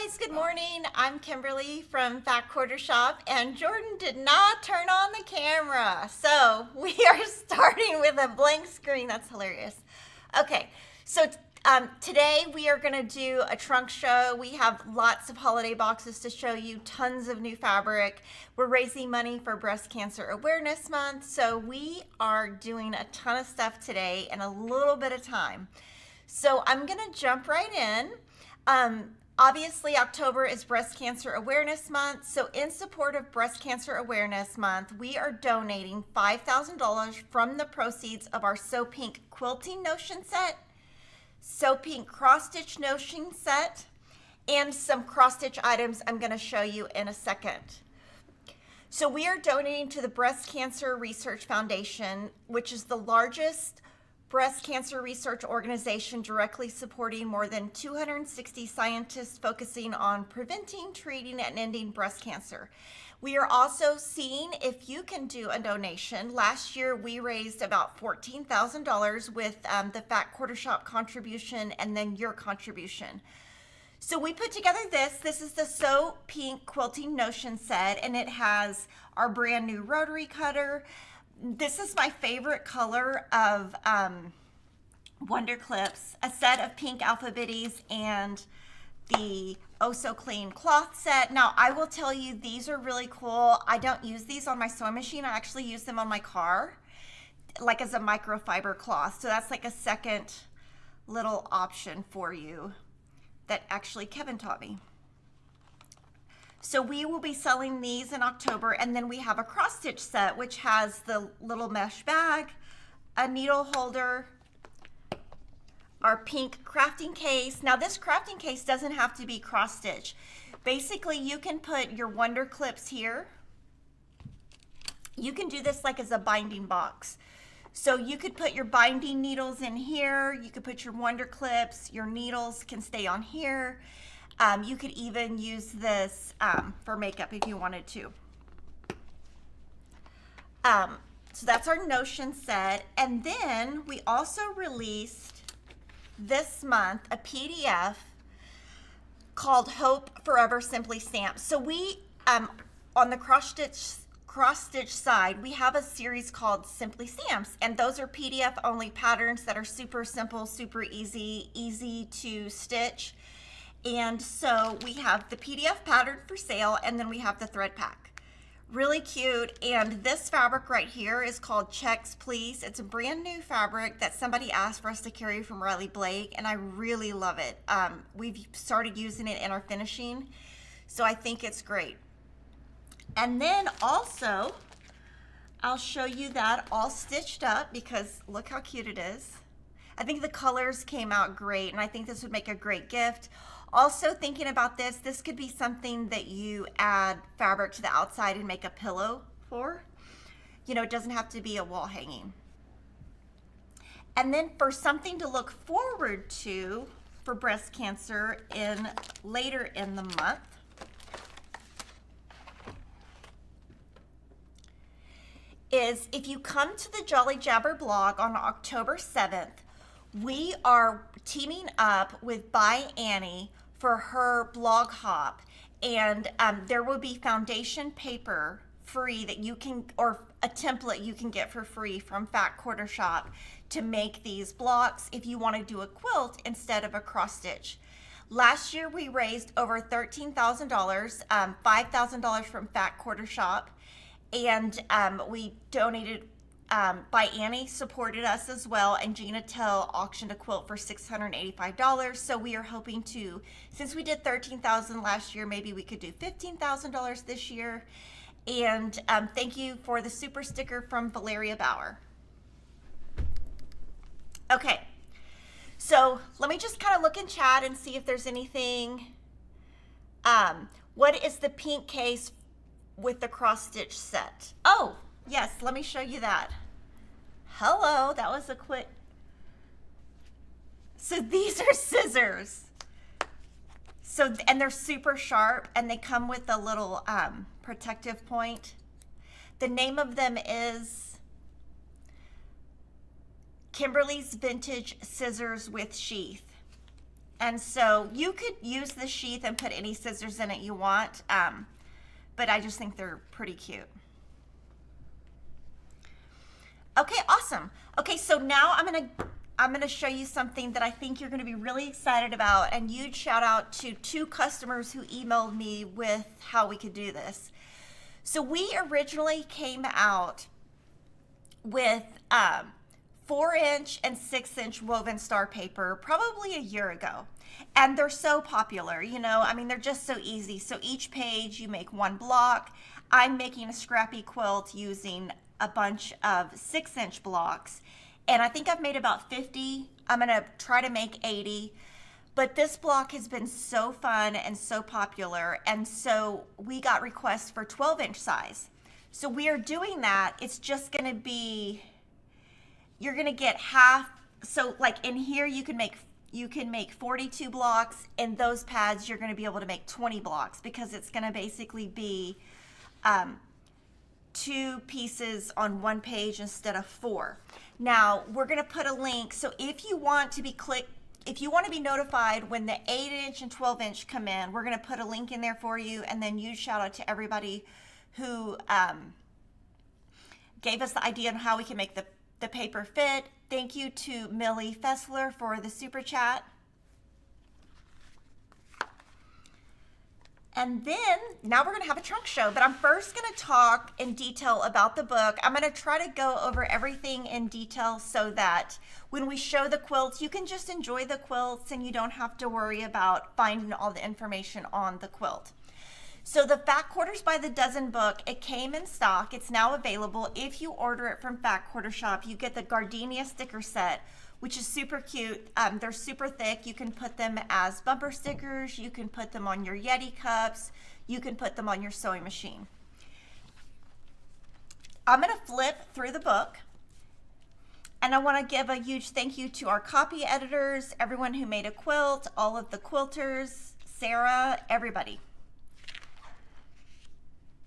guys, good morning. I'm Kimberly from Fat Quarter Shop, and Jordan did not turn on the camera. So we are starting with a blank screen. That's hilarious. Okay, so today we are going to do a trunk show. We have lots of holiday boxes to show you, tons of new fabric. We're raising money for Breast Cancer Awareness Month, so we are doing a ton of stuff today in a little bit of time. So I'm going to jump right in. Obviously, October is Breast Cancer Awareness Month. So in support of Breast Cancer Awareness Month, we are donating $5,000 from the proceeds of our So Pink quilting notion set, So Pink cross-stitch notion set, and some cross-stitch items I'm going to show you in a second. So we are donating to the Breast Cancer Research Foundation, which is the largest breast cancer research organization directly supporting more than 260 scientists focusing on preventing, treating, and ending breast cancer. We are also seeing if you can do a donation. Last year, we raised about $14,000 with the Fat Quarter Shop contribution and then your contribution. So we put together this. This is the So Pink quilting notion set, and it has our brand new rotary cutter. This is my favorite color of Wonder Clips, a set of pink alphabetties, and the Oh So Clean cloth set. Now, I will tell you, these are really cool. I don't use these on my sewing machine. I actually use them on my car, like as a microfiber cloth. So that's like a second little option for you that actually Kevin taught me. So we will be selling these in October, and then we have a cross-stitch set, which has the little mesh bag, a needle holder, our pink crafting case. Now this crafting case doesn't have to be cross-stitch. Basically, you can put your Wonder Clips here. You can do this like as a binding box. So you could put your binding needles in here. You could put your Wonder Clips. Your needles can stay on here. You could even use this for makeup if you wanted to. So that's our notion set. And then we also released this month a PDF called Hope Forever Simply Stamps. So we, on the cross-stitch side, we have a series called Simply Stamps, and those are PDF only patterns that are super simple, super easy to stitch. And so we have the PDF pattern for sale, and then we have the thread pack. Really cute. And this fabric right here is called Checks Please. It's a brand new fabric that somebody asked for us to carry from Riley Blake, and I really love it. We've started using it in our finishing, so I think it's great. And then also, I'll show you that all stitched up because look how cute it is. I think the colors came out great, and I think this would make a great gift. Also thinking about this, this could be something that you add fabric to the outside and make a pillow for. You know, it doesn't have to be a wall hanging. And then for something to look forward to for breast cancer later in the month, is if you come to the Jolly Jabber blog on October 7th, we are teaming up with By Annie for her blog hop, and there will be foundation paper free that you can, or a template you can get for free from Fat Quarter Shop to make these blocks if you want to do a quilt instead of a cross stitch. Last year we raised over $13,000, $5,000 from Fat Quarter Shop, and we donated. By Annie supported us as well, and Gina Tell auctioned a quilt for $685. So we are hoping to, since we did $13,000 last year, maybe we could do $15,000 this year. And thank you for the super sticker from Valeria Bauer. Okay, so let me just kind of look in chat and see if there's anything. What is the pink case with the cross stitch set? Oh, yes, let me show you that. Hello, that was a quick. So these are scissors. So, and they're super sharp, and they come with a little protective point. The name of them is Kimberly's Vintage Scissors with Sheath. And so you could use the sheath and put any scissors in it you want, but I just think they're pretty cute. Okay, awesome. Okay, so now I'm gonna show you something that I think you're gonna be really excited about, and huge shout out to 2 customers who emailed me with how we could do this. So we originally came out with 4-inch and 6-inch woven star paper probably a year ago. And they're so popular, you know, I mean, they're just so easy. So each page you make 1 block. I'm making a scrappy quilt using a bunch of 6-inch blocks. And I think I've made about 50. I'm gonna try to make 80. But this block has been so fun and so popular. And so we got requests for 12-inch size. So we are doing that. It's just gonna be, you're gonna get half. So like in here, you can make 42 blocks. In those pads, you're gonna be able to make 20 blocks because it's gonna basically be 2 pieces on 1 page instead of 4. Now we're gonna put a link. So if you want to be notified when the 8-inch and 12-inch come in, we're gonna put a link in there for you. And then huge shout out to everybody who gave us the idea on how we can make the paper fit. Thank you to Millie Fessler for the super chat. And then now we're gonna have a trunk show, but I'm first gonna talk in detail about the book. I'm gonna try to go over everything in detail so that when we show the quilts, you can just enjoy the quilts and you don't have to worry about finding all the information on the quilt. So the Fat Quarters by the Dozen book, it came in stock. It's now available. If you order it from Fat Quarter Shop, you get the gardenia sticker set, which is super cute. They're super thick. You can put them as bumper stickers. You can put them on your Yeti cups. You can put them on your sewing machine. I'm gonna flip through the book. And I wanna give a huge thank you to our copy editors, everyone who made a quilt, all of the quilters, Sarah, everybody.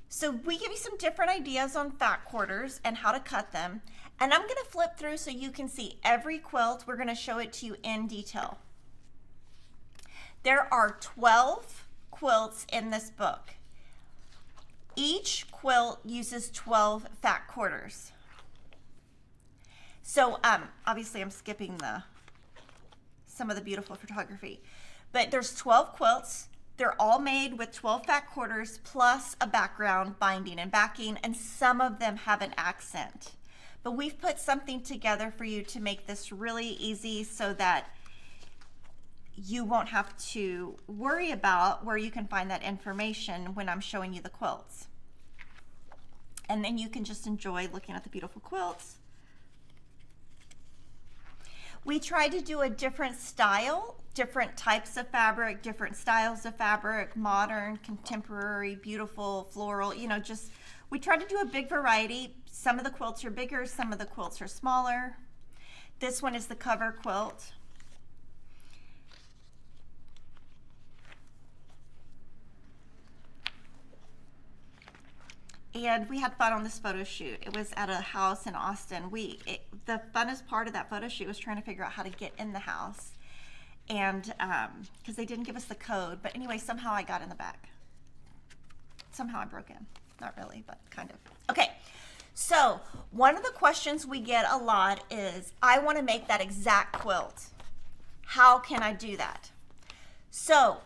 So we give you some different ideas on fat quarters and how to cut them. And I'm gonna flip through so you can see every quilt. We're gonna show it to you in detail. There are 12 quilts in this book. Each quilt uses 12 fat quarters. So obviously I'm skipping some of the beautiful photography, but there's 12 quilts. They're all made with 12 fat quarters plus a background, binding and backing, and some of them have an accent. But we've put something together for you to make this really easy so that you won't have to worry about where you can find that information when I'm showing you the quilts. And then you can just enjoy looking at the beautiful quilts. We tried to do a different style, different types of fabric, different styles of fabric, modern, contemporary, beautiful, floral, you know, just, we tried to do a big variety. Some of the quilts are bigger, some of the quilts are smaller. This one is the cover quilt. And we had fun on this photo shoot. It was at a house in Austin. The funnest part of that photo shoot was trying to figure out how to get in the house. And because they didn't give us the code, but anyway, somehow I got in the back. Somehow I broke in. Not really, but kind of. Okay, so one of the questions we get a lot is, I want to make that exact quilt. How can I do that? So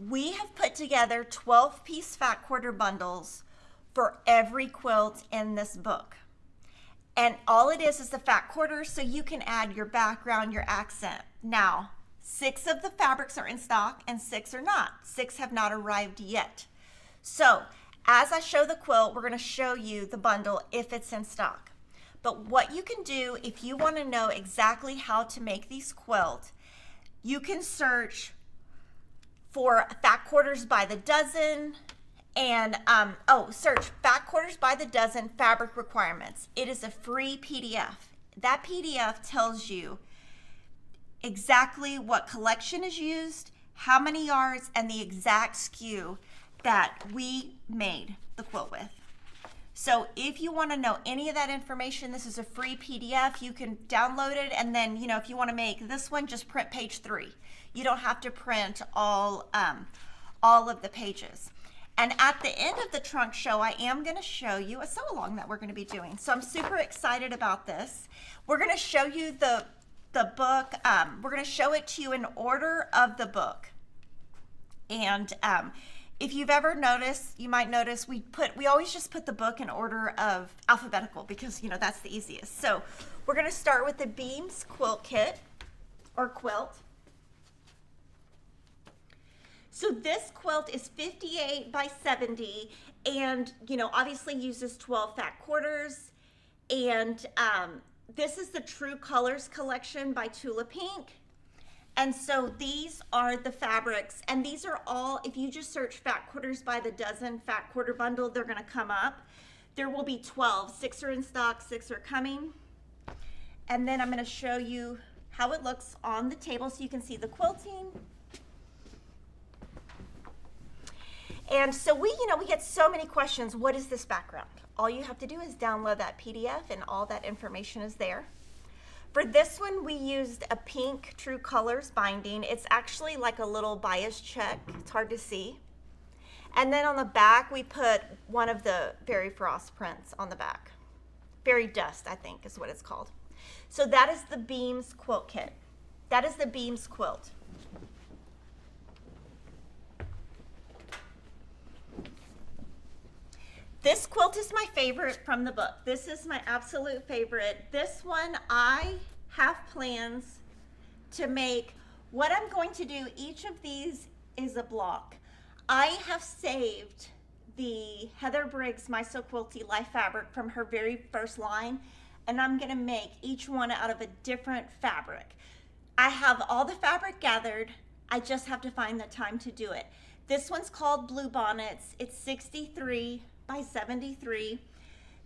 we have put together 12-piece fat quarter bundles for every quilt in this book. And all it is the fat quarters, so you can add your background, your accent. Now, 6 of the fabrics are in stock and 6 are not. 6 have not arrived yet. So as I show the quilt, we're gonna show you the bundle if it's in stock. But what you can do if you wanna know exactly how to make these quilts, you can search for Fat Quarters by the Dozen, and search Fat Quarters by the Dozen fabric requirements. It is a free PDF. That PDF tells you exactly what collection is used, how many yards, and the exact SKU that we made the quilt with. So if you want to know any of that information, this is a free PDF. You can download it, and then, if you want to make this one, just print page 3. You don't have to print all of the pages. And at the end of the trunk show, I am going to show you a sew-along that we're going to be doing. So I'm super excited about this. We're going to show you the book. We're going to show it to you in order of the book. And if you've ever noticed, you might notice we always just put the book in order of alphabetical because, that's the easiest. So we're going to start with the Beams quilt kit or quilt. So this quilt is 58 by 70 and, obviously uses 12 fat quarters. And this is the True Colors collection by Tula Pink. And so these are the fabrics, and these are all, if you just search fat quarters by the dozen fat quarter bundle, they're gonna come up. There will be 12, 6 are in stock, 6 are coming. And then I'm gonna show you how it looks on the table so you can see the quilting. And so we get so many questions. What is this background? All you have to do is download that PDF and all that information is there. For this one, we used a pink True Colors binding. It's actually like a little bias check. It's hard to see. And then on the back, we put one of the Fairy Frost prints on the back. Fairy Dust, I think is what it's called. So that is the Beams quilt kit. That is the Beams quilt. This quilt is my favorite from the book. This is my absolute favorite. This one, I have plans to make. What I'm going to do, each of these is a block. I have saved the Heather Briggs My So Quilty Life fabric from her very first line, and I'm gonna make each one out of a different fabric. I have all the fabric gathered. I just have to find the time to do it. This one's called Blue Bonnets. It's 63 by 73.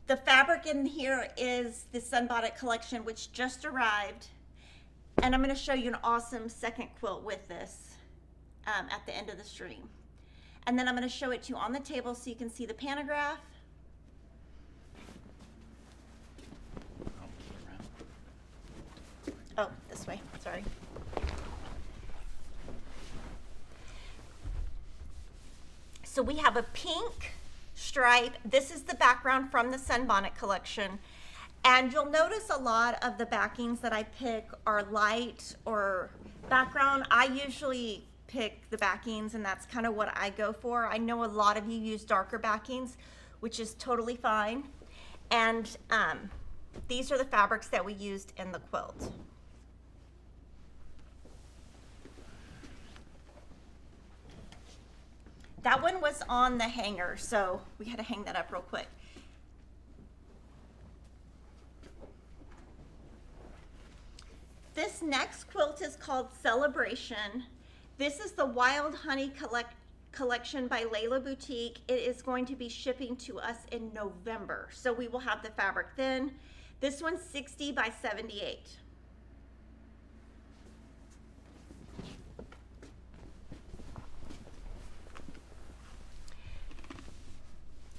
The fabric in here is the Sunbonnet collection, which just arrived. And I'm gonna show you an awesome second quilt with this at the end of the stream. And then I'm gonna show it to you on the table so you can see the pantograph. Oh, this way, sorry. So we have a pink stripe. This is the background from the Sunbonnet collection. And you'll notice a lot of the backings that I pick are light or background. I usually pick the backings, and that's kind of what I go for. I know a lot of you use darker backings, which is totally fine. And these are the fabrics that we used in the quilt. That one was on the hanger, so we had to hang that up real quick. This next quilt is called Celebration. This is the Wild Honey collection by Layla Boutique. It is going to be shipping to us in November, so we will have the fabric then. This one's 60 by 78.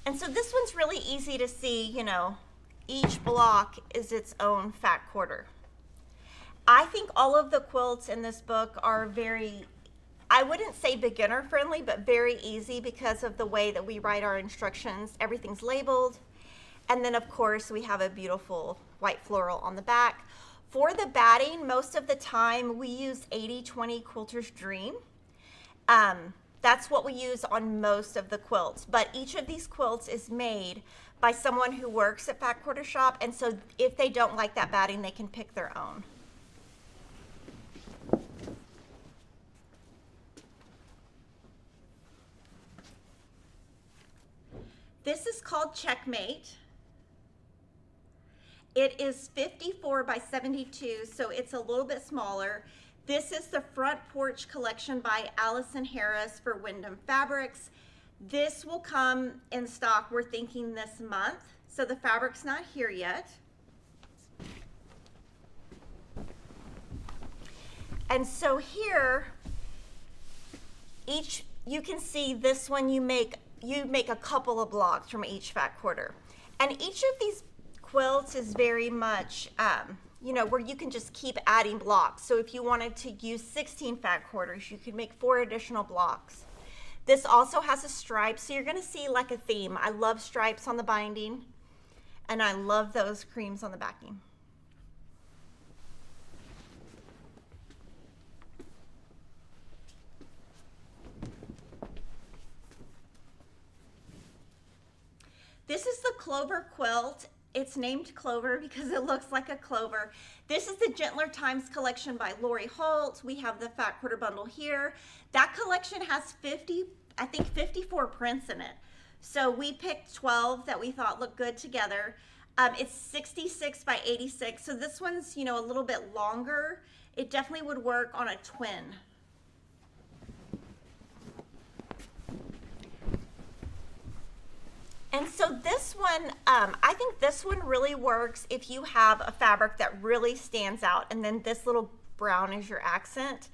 And so this one's really easy to see, each block is its own fat quarter. I think all of the quilts in this book are very, I wouldn't say beginner friendly, but very easy because of the way that we write our instructions. Everything's labeled. And then of course we have a beautiful white floral on the back. For the batting, most of the time we use 80-20 Quilter's Dream. That's what we use on most of the quilts, but each of these quilts is made by someone who works at Fat Quarter Shop, and so if they don't like that batting, they can pick their own. This is called Checkmate. It is 54 by 72, so it's a little bit smaller. This is the Front Porch collection by Allison Harris for Wyndham Fabrics. This will come in stock, we're thinking this month, so the fabric's not here yet. And so here, you can see this one, you make a couple of blocks from each fat quarter. And each of these quilts is very much, you know, where you can just keep adding blocks. So if you wanted to use 16 fat quarters, you could make 4 additional blocks. This also has a stripe, so you're going to see like a theme. I love stripes on the binding, and I love those creams on the backing. This is the Clover quilt. It's named Clover because it looks like a clover. This is the Gentler Times collection by Lori Holt. We have the fat quarter bundle here. That collection has 54 prints in it. So we picked 12 that we thought looked good together. It's 66 by 86. So this one's, you know, a little bit longer. It definitely would work on a twin. And so this one, I think this one really works if you have a fabric that really stands out, and then this little brown is your accent.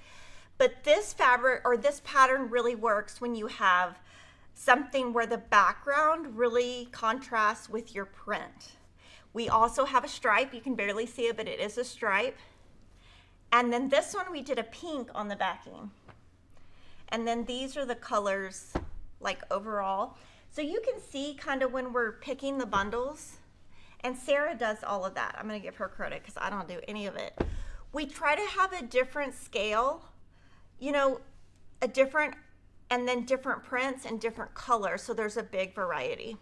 But this fabric or this pattern really works when you have something where the background really contrasts with your print. We also have a stripe. You can barely see it, but it is a stripe. And then this one, we did a pink on the backing. And then these are the colors, like overall. So you can see kind of when we're picking the bundles, and Sarah does all of that. I'm going to give her credit because I don't do any of it. We try to have a different scale, you know, a different, and then different prints and different colors. So there's a big variety.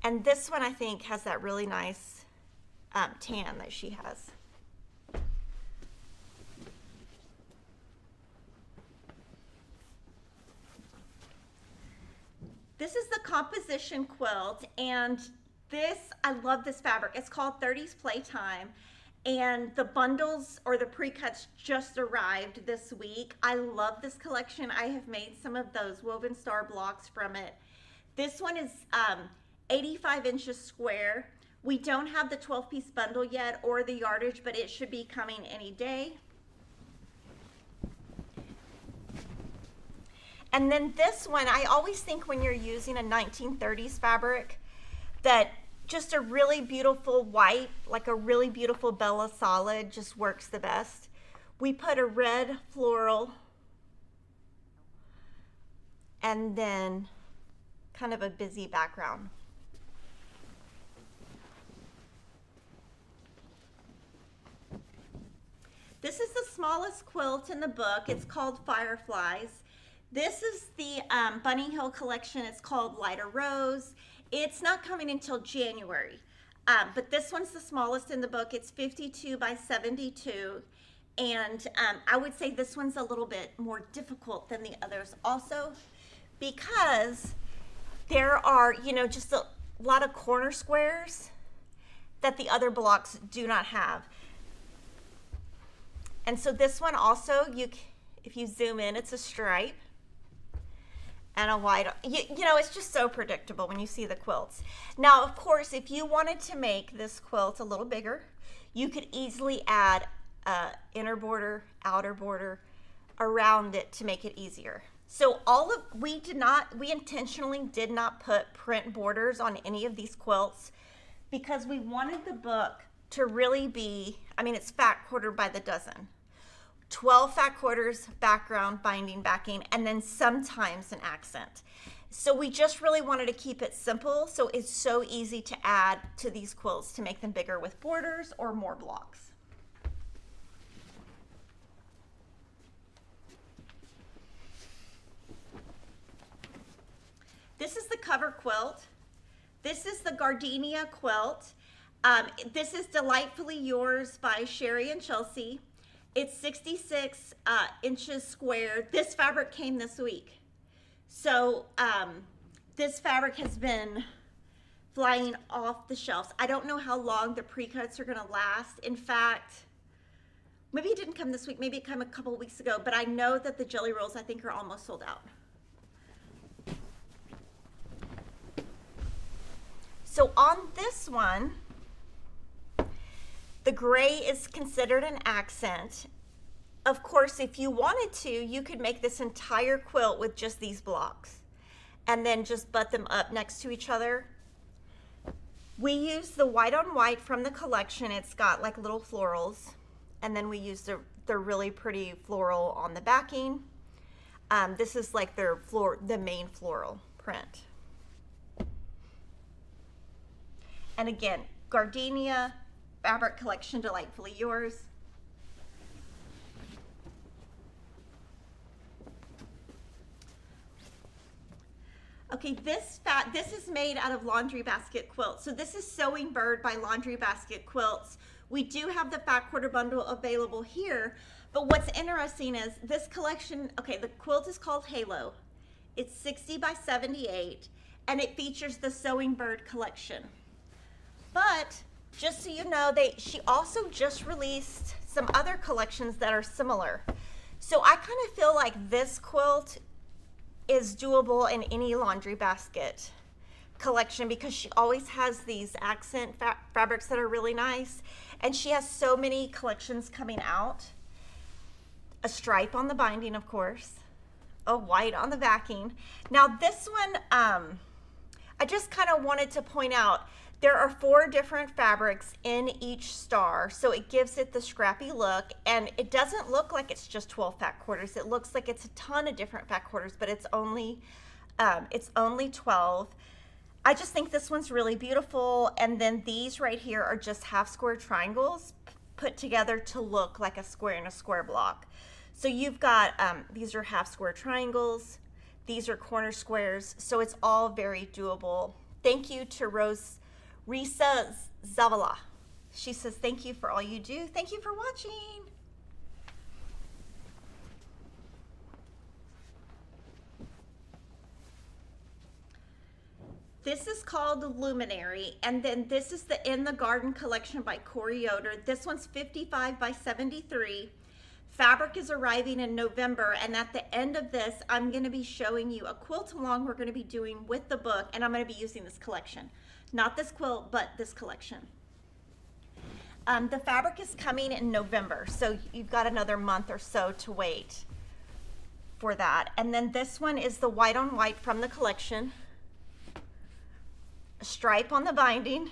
And this one, I think, has that really nice tan that she has. This is the composition quilt, and this, I love this fabric. It's called 30s Playtime, and the bundles or the pre-cuts just arrived this week. I love this collection. I have made some of those woven star blocks from it. This one is 85 inches square. We don't have the 12-piece bundle yet or the yardage, but it should be coming any day. And then this one, I always think when you're using a 1930s fabric that just a really beautiful white, like a really beautiful Bella Solid just works the best. We put a red floral and then kind of a busy background. This is the smallest quilt in the book. It's called Fireflies. This is the Bunny Hill collection. It's called Lighter Rose. It's not coming until January, but this one's the smallest in the book. It's 52 by 72, and I would say this one's a little bit more difficult than the others also because there are, you know, just a lot of corner squares that the other blocks do not have. And so this one also, if you zoom in, it's a stripe and a white, you know, it's just so predictable when you see the quilts. Now, of course, if you wanted to make this quilt a little bigger, you could easily add inner border, outer border around it to make it easier. So we intentionally did not put print borders on any of these quilts because we wanted the book to really be, I mean, it's fat quartered by the dozen. 12 fat quarters, background, binding, backing, and then sometimes an accent. So we just really wanted to keep it simple, so it's so easy to add to these quilts to make them bigger with borders or more blocks. This is the cover quilt. This is the Gardenia quilt. This is Delightfully Yours by Sherry and Chelsea. It's 66 inches square. This fabric came this week. So this fabric has been flying off the shelves. I don't know how long the pre-cuts are gonna last. In fact, maybe it didn't come this week, maybe it came a couple weeks ago, but I know that the jelly rolls I think are almost sold out. So on this one, the gray is considered an accent. Of course, if you wanted to, you could make this entire quilt with just these blocks and then just butt them up next to each other. We use the white on white from the collection. It's got like little florals. And then we use the really pretty floral on the backing. This is like the main floral print. And again, Gardenia Fabric Collection, Delightfully Yours. Okay, this is made out of Laundry Basket Quilts. So this is Sewing Bird by Laundry Basket Quilts. We do have the Fat Quarter Bundle available here, but what's interesting is this collection, okay, the quilt is called Halo. It's 60 by 78, and it features the Sewing Bird collection. But just so you know, she also just released some other collections that are similar. So I kind of feel like this quilt is doable in any Laundry Basket collection because she always has these accent fabrics that are really nice, and she has so many collections coming out. A stripe on the binding, of course, a white on the backing. Now this one, I just kind of wanted to point out there are 4 different fabrics in each star, so it gives it the scrappy look, and it doesn't look like it's just 12 fat quarters. It looks like it's a ton of different fat quarters, but it's only 12. I just think this one's really beautiful, and then these right here are just half square triangles put together to look like a square in a square block. So you've got, these are half square triangles, these are corner squares, so it's all very doable. Thank you to Risa Zavala. She says, thank you for all you do. Thank you for watching. This is called Luminary, and then this is the In the Garden collection by Corey Yoder. This one's 55 by 73. Fabric is arriving in November, and at the end of this, I'm going to be showing you a quilt along we're going to be doing with the book, and I'm going to be using this collection. Not this quilt, but this collection. The fabric is coming in November, so you've got another month or so to wait for that. And then this one is the white on white from the collection. A stripe on the binding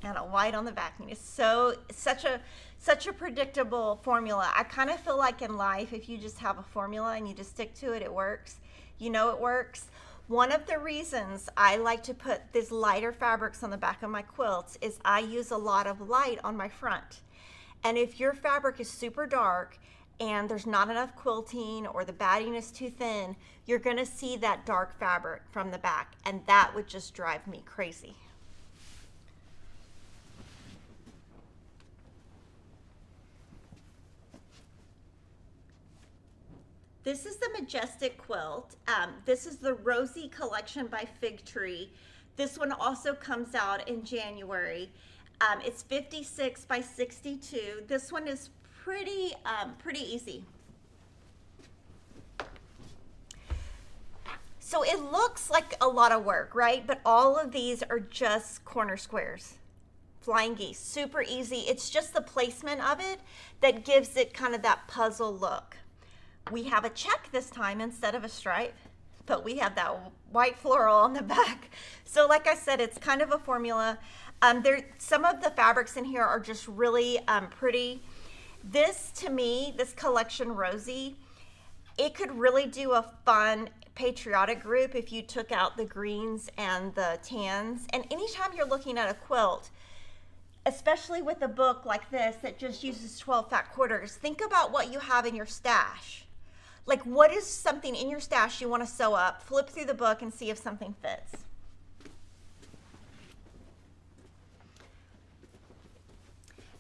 and a white on the backing. It's such a predictable formula. I kind of feel like in life, if you just have a formula and you just stick to it, it works. You know it works. One of the reasons I like to put these lighter fabrics on the back of my quilts is I use a lot of light on my front. And if your fabric is super dark and there's not enough quilting or the batting is too thin, you're gonna see that dark fabric from the back, and that would just drive me crazy. This is the Majestic quilt. This is the Rosy collection by Fig Tree. This one also comes out in January. It's 56 by 62. This one is pretty easy. So it looks like a lot of work, right? But all of these are just corner squares. Flying geese, super easy. It's just the placement of it that gives it kind of that puzzle look. We have a check this time instead of a stripe, but we have that white floral on the back. So like I said, it's kind of a formula. Some of the fabrics in here are just really pretty. This, to me, this collection Rosy, it could really do a fun patriotic group if you took out the greens and the tans. And anytime you're looking at a quilt, especially with a book like this that just uses 12 fat quarters, think about what you have in your stash. Like, what is something in your stash you want to sew up? Flip through the book and see if something fits.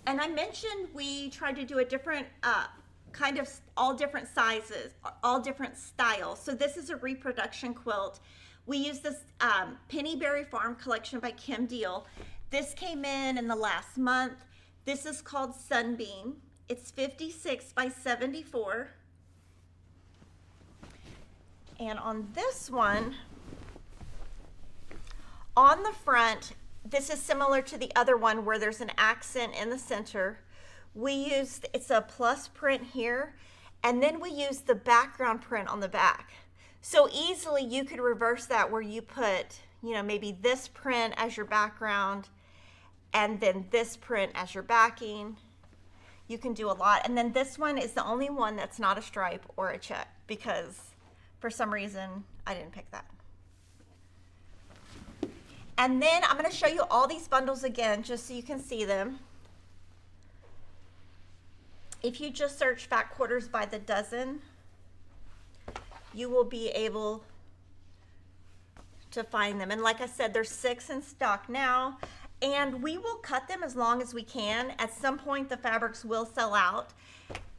And I mentioned we tried to do a different kind of all different sizes, all different styles. So this is a reproduction quilt. We use this Pennyberry Farm collection by Kim Deal. This came in the last month. This is called Sunbeam. It's 56 by 74. And on this one, on the front, this is similar to the other one where there's an accent in the center. We used, it's a plus print here, and then we used the background print on the back. So easily you could reverse that where you put, you know, maybe this print as your background and then this print as your backing. You can do a lot. And then this one is the only one that's not a stripe or a check, because for some reason I didn't pick that. And then I'm going to show you all these bundles again just so you can see them. If you just search Fat Quarters by the dozen, you will be able to find them. And like I said, there's 6 in stock now, and we will cut them as long as we can. At some point the fabrics will sell out,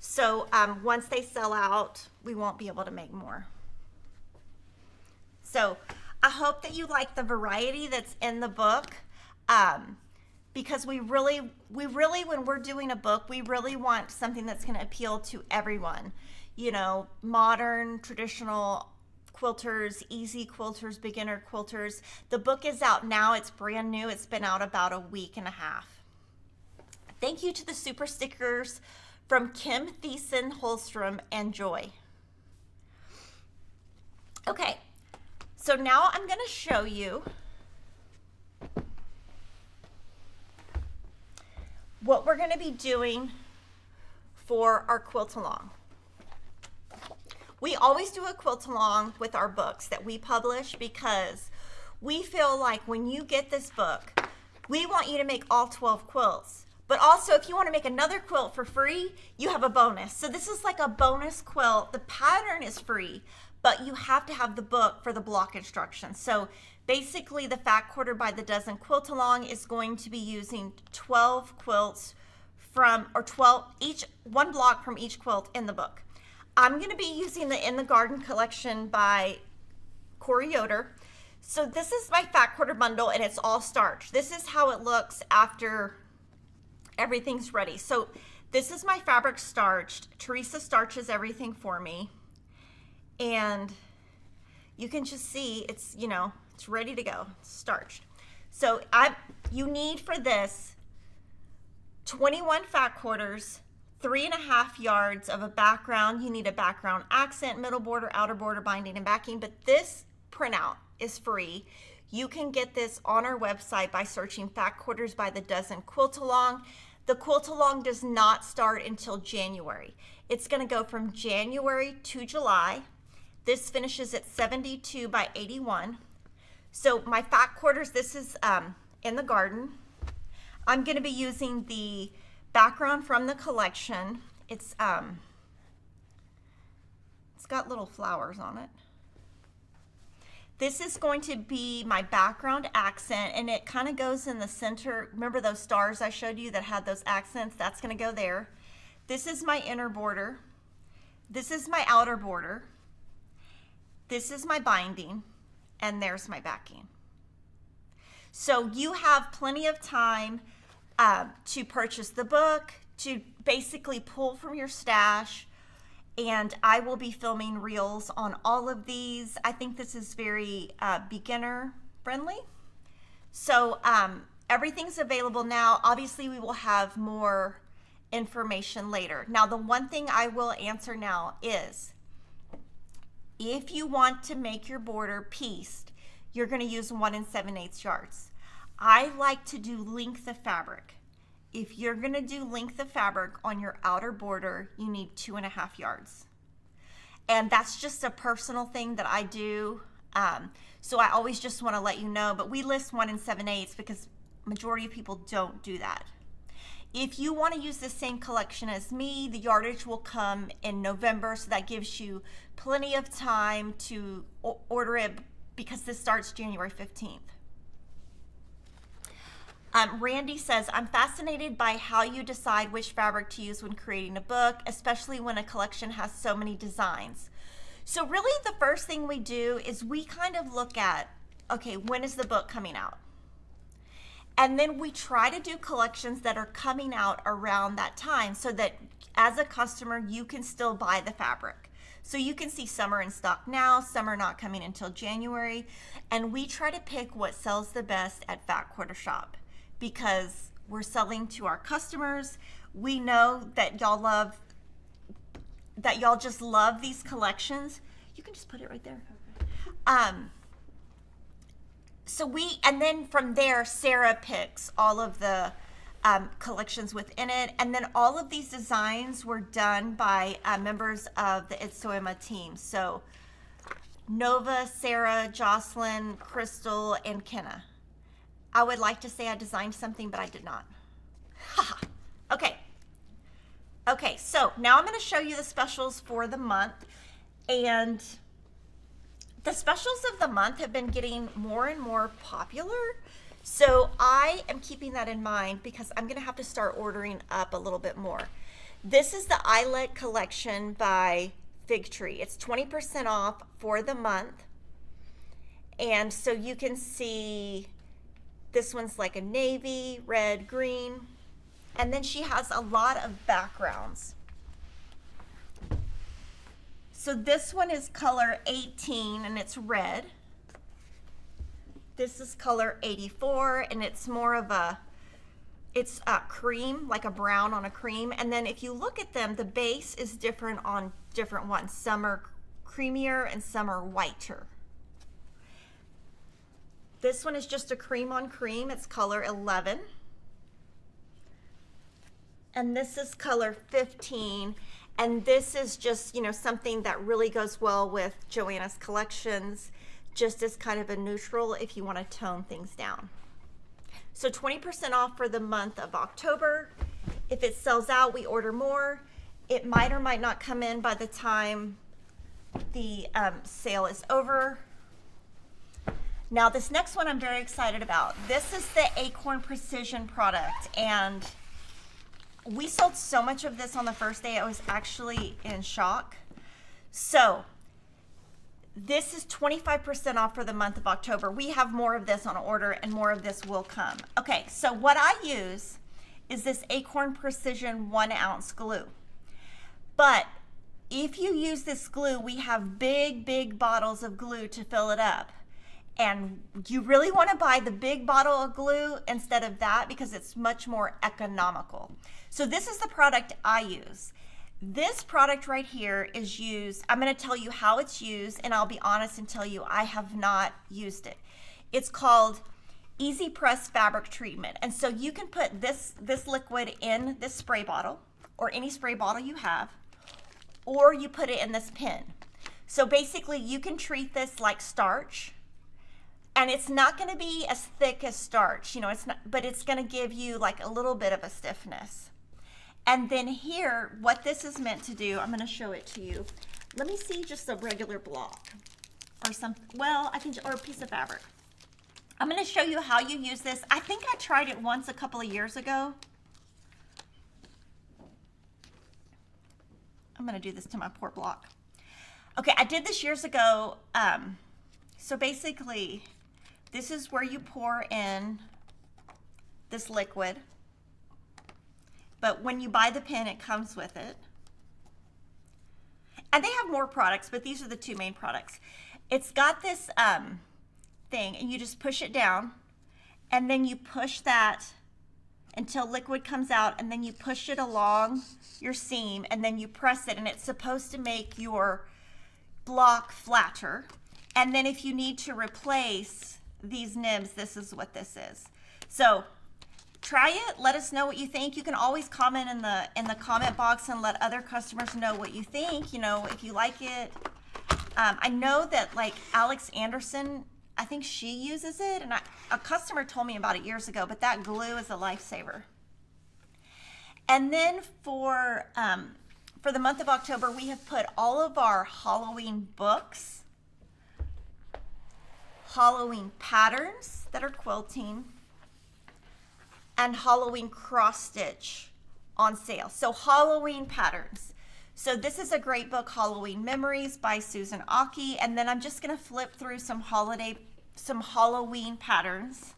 so once they sell out we won't be able to make more. So I hope that you like the variety that's in the book, because we really when we're doing a book, we really want something that's going to appeal to everyone. You know, modern, traditional quilters, easy quilters, beginner quilters. The book is out now. It's brand new. It's been out about a week and a half. Thank you to the super stickers from Kim Thiessen, Holstrom, and Joy. Okay, so now I'm going to show you what we're going to be doing for our quilt along. We always do a quilt along with our books that we publish, because we feel like when you get this book, we want you to make all 12 quilts. But also, if you want to make another quilt for free, you have a bonus. So this is like a bonus quilt. The pattern is free, but you have to have the book for the block instructions. So basically, the Fat Quarter by the Dozen quilt along is going to be using 12 quilts from, or 12 each, one block from each quilt in the book. I'm going to be using the In the Garden collection by Corey Yoder. So this is my Fat Quarter bundle, and it's all starched. This is how it looks after everything's ready. So this is my fabric starched. Teresa starches everything for me, and you can just see it's, you know, it's ready to go. It's starched. So you need for this 21 fat quarters, 3.5 yards of a background. You need a background accent, middle border, outer border, binding, and backing. But this printout is free. You can get this on our website by searching Fat Quarters by the Dozen Quilt Along. The quilt along does not start until January. It's going to go from January to July. This finishes at 72 by 81. So my Fat Quarters, this is In the Garden. I'm going to be using the background from the collection. It's got little flowers on it. This is going to be my background accent, and it kind of goes in the center. Remember those stars I showed you that had those accents? That's going to go there. This is my inner border. This is my outer border. This is my binding, and there's my backing. So you have plenty of time to purchase the book, to basically pull from your stash, and I will be filming reels on all of these. I think this is very beginner friendly. So everything's available now. Obviously, we will have more information later. Now, the one thing I will answer now is, if you want to make your border pieced, you're going to use 1 7/8 yards. I like to do length of fabric. If you're going to do length of fabric on your outer border, you need 2.5 yards. And that's just a personal thing that I do. So I always just want to let you know, but we list 1 7/8 because majority of people don't do that. If you want to use the same collection as me, the yardage will come in November, so that gives you plenty of time to order it, because this starts January 15th. Randy says, I'm fascinated by how you decide which fabric to use when creating a book, especially when a collection has so many designs. So really the first thing we do is we kind of look at, okay, when is the book coming out? And then we try to do collections that are coming out around that time, so that as a customer, you can still buy the fabric. So you can see some are in stock now, some are not coming until January. And we try to pick what sells the best at Fat Quarter Shop, because we're selling to our customers. We know that y'all just love these collections. You can just put it right there. and then from there, Sarah picks all of the collections within it. And then all of these designs were done by members of the It's Emma team. So Nova, Sarah, Jocelyn, Crystal, and Kenna. I would like to say I designed something, but I did not. Okay. Okay, so now I'm going to show you the specials for the month. And the specials of the month have been getting more and more popular. So I am keeping that in mind because I'm going to have to start ordering up a little bit more. This is the Eyelet collection by Fig Tree. It's 20% off for the month. And so you can see this one's like a navy, red, green. And then she has a lot of backgrounds. So this one is color 18 and it's red. This is color 84 and it's more of a, it's cream, like a brown on a cream. And then if you look at them, the base is different on different ones. Some are creamier and some are whiter. This one is just a cream on cream. It's color 11. And this is color 15. And this is just, you know, something that really goes well with Joanna's collections, just as kind of a neutral if you want to tone things down. So 20% off for the month of October. If it sells out, we order more. It might or might not come in by the time the sale is over. Now this next one I'm very excited about. This is the Acorn Precision product, and we sold so much of this on the first day, I was actually in shock. So this is 25% off for the month of October. We have more of this on order and more of this will come. Okay, so what I use is this Acorn Precision 1 ounce glue. But if you use this glue, we have big bottles of glue to fill it up. And you really want to buy the big bottle of glue instead of that because it's much more economical. So this is the product I use. This product right here is used, I'm going to tell you how it's used, and I'll be honest and tell you I have not used it. It's called Easy Press Fabric Treatment. And so you can put this liquid in this spray bottle or any spray bottle you have, or you put it in this pen. So basically you can treat this like starch. And it's not going to be as thick as starch, you know, it's not, but it's going to give you like a little bit of a stiffness. And then here, what this is meant to do, I'm going to show it to you. Let me see just a regular block or something. Well, or a piece of fabric. I'm going to show you how you use this. I think I tried it once a couple of years ago. I'm going to do this to my poor block. Okay, I did this years ago. So basically, this is where you pour in this liquid. But when you buy the pen, it comes with it. And they have more products, but these are the two main products. It's got this thing, and you just push it down, and then you push that until liquid comes out, and then you push it along your seam, and then you press it, and it's supposed to make your block flatter. And then if you need to replace these nibs, this is what this is. So try it, let us know what you think. You can always comment in the comment box and let other customers know what you think, you know, if you like it. I know that like Alex Anderson, I think she uses it, and a customer told me about it years ago, but that glue is a lifesaver. And then for the month of October, we have put all of our Halloween books, Halloween patterns that are quilting, and Halloween cross stitch on sale. So Halloween patterns. So this is a great book, Halloween Memories by Susan Aki. And then I'm just gonna flip through some Halloween patterns.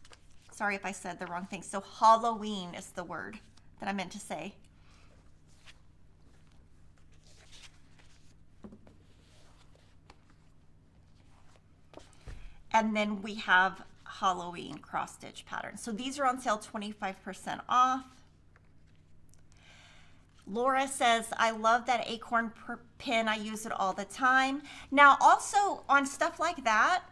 Sorry if I said the wrong thing. So Halloween is the word that I meant to say. And then we have Halloween cross stitch patterns. So these are on sale 25% off. Laura says, I love that Acorn pen. I use it all the time. Now also on stuff like that,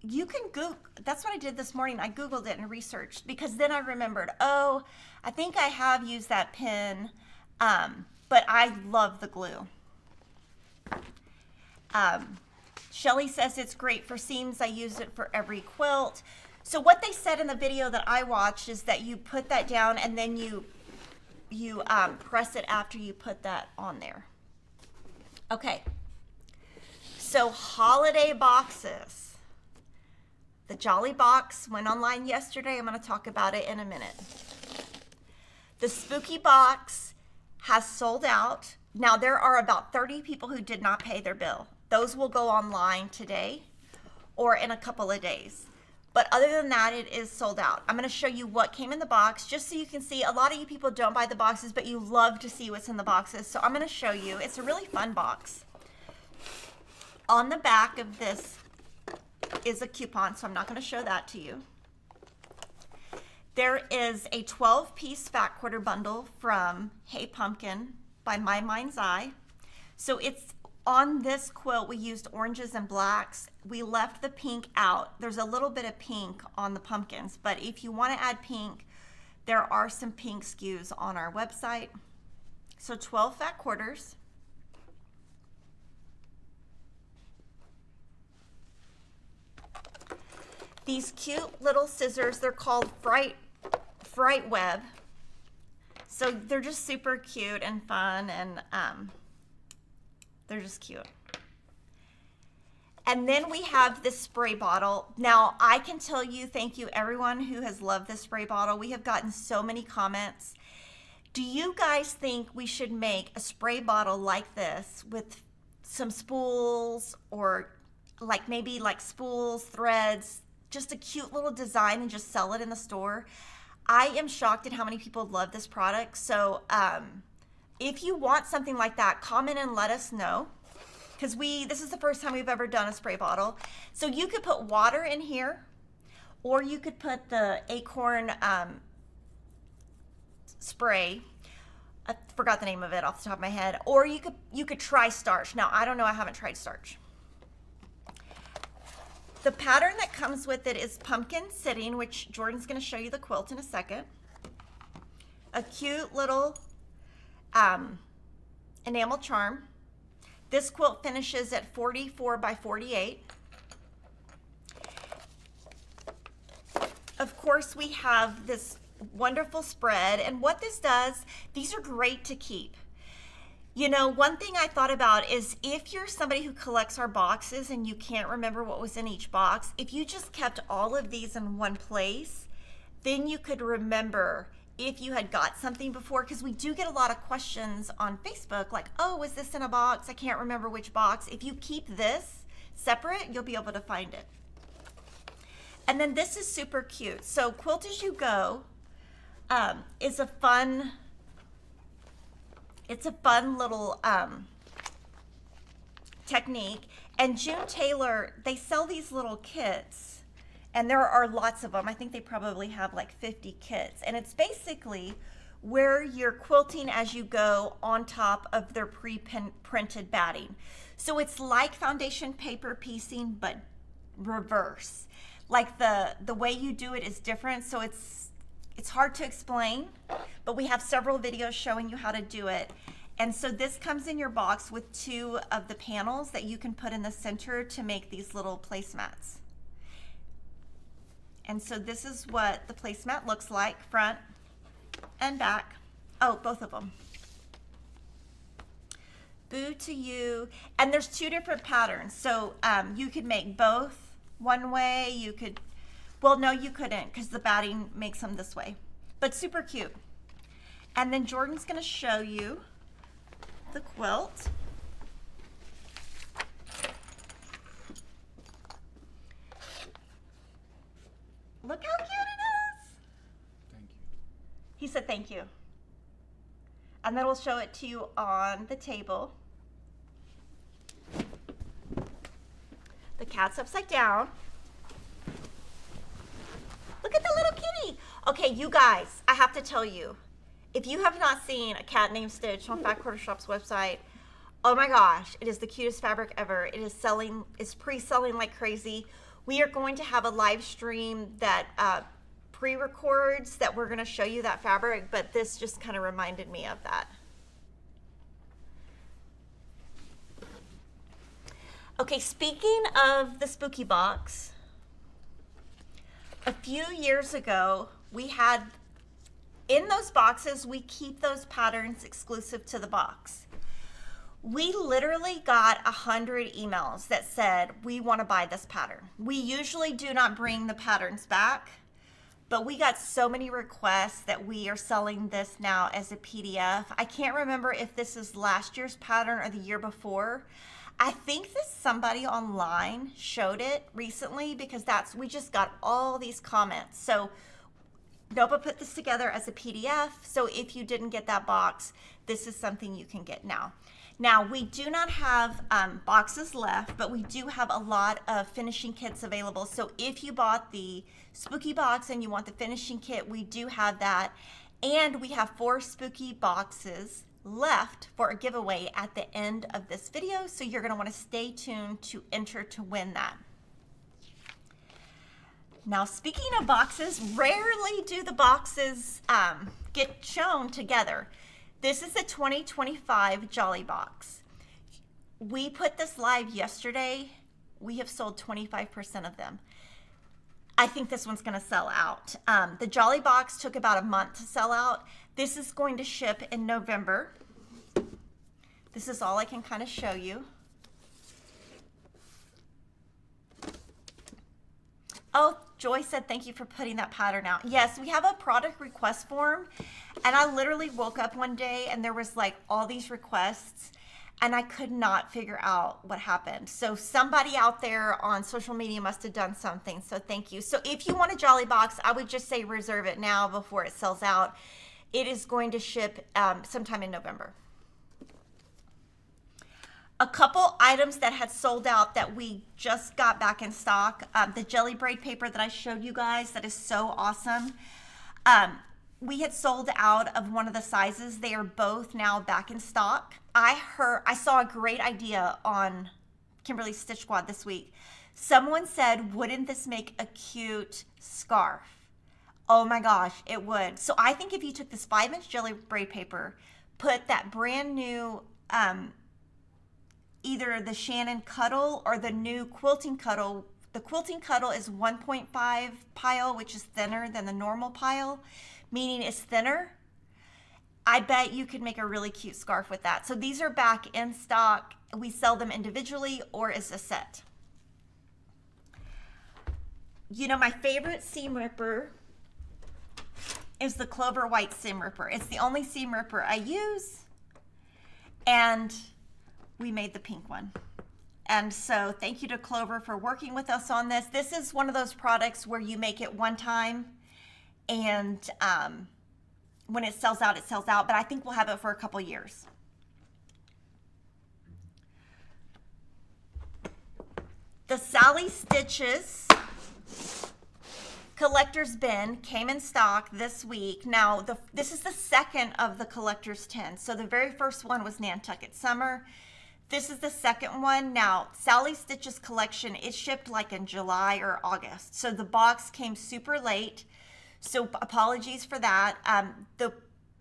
you can Google, that's what I did this morning. I Googled it and researched, because then I remembered, oh, I think I have used that pin, but I love the glue. Shelly says it's great for seams. I use it for every quilt. So what they said in the video that I watched is that you put that down and then you press it after you put that on there. Okay, so holiday boxes. The Jolly Box went online yesterday. I'm going to talk about it in a minute. The Spooky Box has sold out. Now there are about 30 people who did not pay their bill. Those will go online today or in a couple of days. But other than that, it is sold out. I'm going to show you what came in the box just so you can see. A lot of you people don't buy the boxes, but you love to see what's in the boxes. So I'm going to show you. It's a really fun box. On the back of this is a coupon, so I'm not going to show that to you. There is a 12-piece fat quarter bundle from Hey Pumpkin by My Mind's Eye. So it's on this quilt, we used oranges and blacks. We left the pink out. There's a little bit of pink on the pumpkins, but if you want to add pink, there are some pink SKUs on our website. So 12 fat quarters. These cute little scissors, they're called Fright Web. So they're just super cute and fun, and they're just cute. And then we have this spray bottle. Now, I can tell you, thank you everyone who has loved this spray bottle. We have gotten so many comments. Do you guys think we should make a spray bottle like this with some spools, or like maybe like spools, threads, just a cute little design, and just sell it in the store? I am shocked at how many people love this product. So if you want something like that, comment and let us know, because this is the first time we've ever done a spray bottle. So you could put water in here, or you could put the acorn spray. I forgot the name of it off the top of my head. Or you could try starch. Now, I don't know, I haven't tried starch. The pattern that comes with it is pumpkin sitting, which Jordan's going to show you the quilt in a second. A cute little enamel charm. This quilt finishes at 44 by 48. Of course, we have this wonderful spread, and what this does, these are great to keep. You know, one thing I thought about is if you're somebody who collects our boxes and you can't remember what was in each box, if you just kept all of these in one place, then you could remember if you had got something before, because we do get a lot of questions on Facebook like, oh, was this in a box? I can't remember which box. If you keep this separate, you'll be able to find it. And then this is super cute. So Quilt As You Go is a fun, it's a fun little technique. And June Taylor, they sell these little kits, and there are lots of them. I think they probably have like 50 kits. And it's basically where you're quilting as you go on top of their pre-printed batting. So it's like foundation paper piecing, but reverse. Like the way you do it is different, so it's hard to explain, but we have several videos showing you how to do it. And so this comes in your box with 2 of the panels that you can put in the center to make these little placemats. And so this is what the placemat looks like, front and back. Oh, both of them. Boo to You. And there's 2 different patterns. So you could make both one way. You could, well, no, you couldn't, because the batting makes them this way. But super cute. And then Jordan's going to show you the quilt. Look how cute it is. Thank you. He said thank you. And then we'll show it to you on the table. The cat's upside down. Look at the little kitty. Okay, you guys, I have to tell you, if you have not seen a cat named Stitch on Fat Quarter Shop's website, oh my gosh, it is the cutest fabric ever. It is selling, it's pre-selling like crazy. We are going to have a live stream that pre-records that we're going to show you that fabric, but this just kind of reminded me of that. Okay, speaking of the spooky box, a few years ago, we had, in those boxes, we keep those patterns exclusive to the box. We literally got 100 emails that said, we want to buy this pattern. We usually do not bring the patterns back, but we got so many requests that we are selling this now as a PDF. I can't remember if this is last year's pattern or the year before. I think that somebody online showed it recently because we just got all these comments. So Nova put this together as a PDF. So if you didn't get that box, this is something you can get now. Now, we do not have boxes left, but we do have a lot of finishing kits available. So if you bought the spooky box and you want the finishing kit, we do have that. And we have 4 spooky boxes left for a giveaway at the end of this video. So you're going to want to stay tuned to enter to win that. Now, speaking of boxes, rarely do the boxes get shown together. This is the 2025 Jolly Box. We put this live yesterday. We have sold 25% of them. I think this one's going to sell out. The Jolly Box took about a month to sell out. This is going to ship in November. This is all I can kind of show you. Oh, Joy said, thank you for putting that pattern out. Yes, we have a product request form, and I literally woke up one day and there was like all these requests and I could not figure out what happened. So somebody out there on social media must have done something. So thank you. So if you want a Jolly Box, I would just say reserve it now before it sells out. It is going to ship sometime in November. A couple items that had sold out that we just got back in stock. The jelly braid paper that I showed you guys, that is so awesome. We had sold out of one of the sizes. They are both now back in stock. I saw a great idea on Kimberly's Stitch Squad this week. Someone said, wouldn't this make a cute scarf? Oh my gosh, it would. So I think if you took this 5-inch jelly braid paper, put that brand new either the Shannon Cuddle or the new Quilting Cuddle. The Quilting Cuddle is 1.5 pile, which is thinner than the normal pile, meaning it's thinner. I bet you could make a really cute scarf with that. So these are back in stock. We sell them individually or as a set. You know, my favorite seam ripper is the Clover White seam ripper. It's the only seam ripper I use, and we made the pink one. And so thank you to Clover for working with us on this. This is one of those products where you make it one time and when it sells out, it sells out, but I think we'll have it for a couple years. The Sally Stitches Collector's Bin came in stock this week. Now, this is the second of the Collector's 10. So the very first one was Nantucket Summer. This is the second one. Now, Sally Stitches collection, it shipped like in July or August. So the box came super late. So apologies for that. The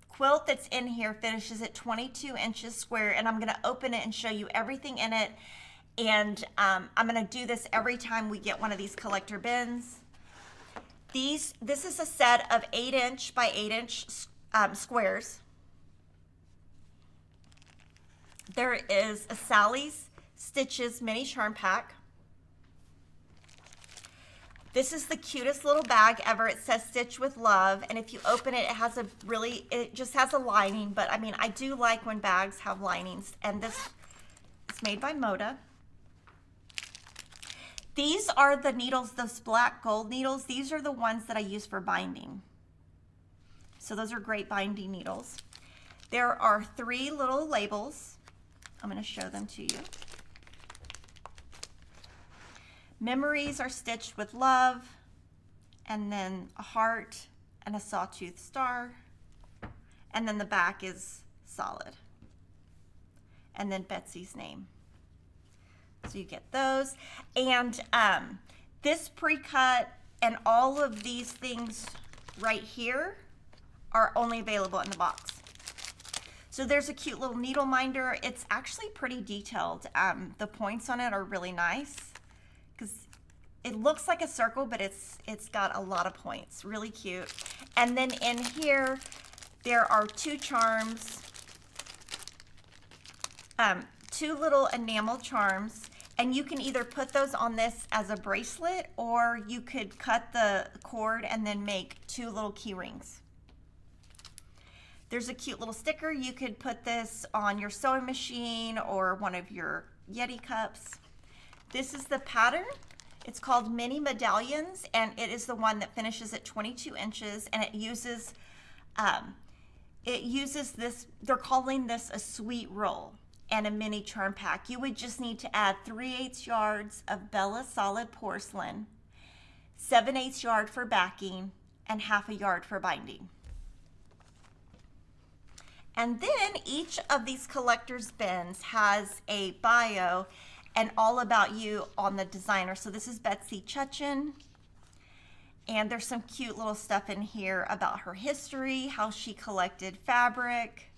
quilt that's in here finishes at 22 inches square, and I'm going to open it and show you everything in it. And I'm going to do this every time we get one of these collector bins. This is a set of 8-inch by 8-inch squares. There is a Sally's Stitches mini charm pack. This is the cutest little bag ever. It says Stitch with Love, and if you open it, it just has a lining, but I mean, I do like when bags have linings, and this is made by Moda. These are the needles, those black gold needles. These are the ones that I use for binding. So those are great binding needles. There are 3 little labels. I'm going to show them to you. Memories are stitched with love, and then a heart and a sawtooth star, and then the back is solid, and then Betsy's name. So you get those, and This pre-cut and all of these things right here are only available in the box. So there's a cute little needle minder. It's actually pretty detailed. The points on it are really nice because it looks like a circle, but it's got a lot of points. Really cute. And then in here, there are 2 charms, 2 little enamel charms, and you can either put those on this as a bracelet, or you could cut the cord and then make 2 little key rings. There's a cute little sticker. You could put this on your sewing machine or one of your Yeti cups. This is the pattern. It's called Mini Medallions, and it is the one that finishes at 22 inches, and it uses this, they're calling this a sweet roll and a mini charm pack. You would just need to add 3/8 yards of Bella solid porcelain, 7/8 yard for backing, and 1/2 yard for binding. And then each of these collector's bins has a bio and all about you on the designer. So this is Betsy Chuchin, and there's some cute little stuff in here about her history, how she collected fabric.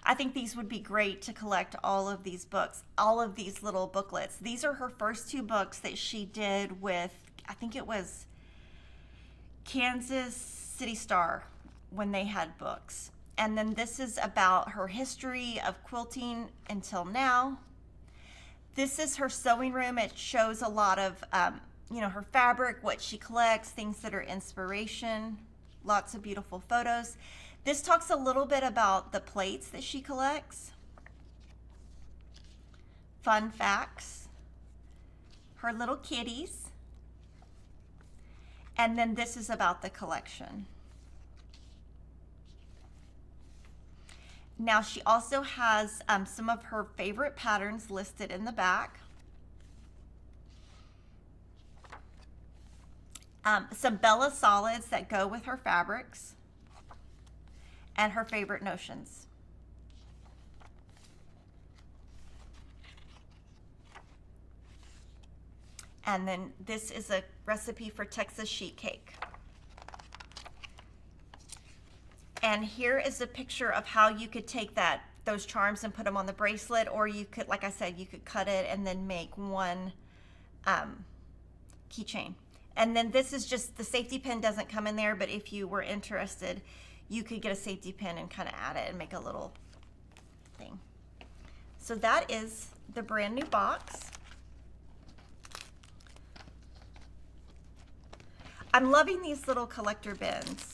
I think these would be great to collect all of these books, all of these little booklets. These are her first 2 books that she did with, I think it was Kansas City Star when they had books. And then this is about her history of quilting until now. This is her sewing room. It shows a lot of, her fabric, what she collects, things that are inspiration, lots of beautiful photos. This talks a little bit about the plates that she collects, fun facts, her little kitties, and then this is about the collection. Now she also has some of her favorite patterns listed in the back. Some Bella solids that go with her fabrics and her favorite notions. And then this is a recipe for Texas sheet cake. And here is a picture of how you could take those charms and put them on the bracelet, or you could, like I said, you could cut it and then make one keychain. And then this is just, the safety pin doesn't come in there, but if you were interested, you could get a safety pin and kind of add it and make a little thing. So that is the brand new box. I'm loving these little collector bins.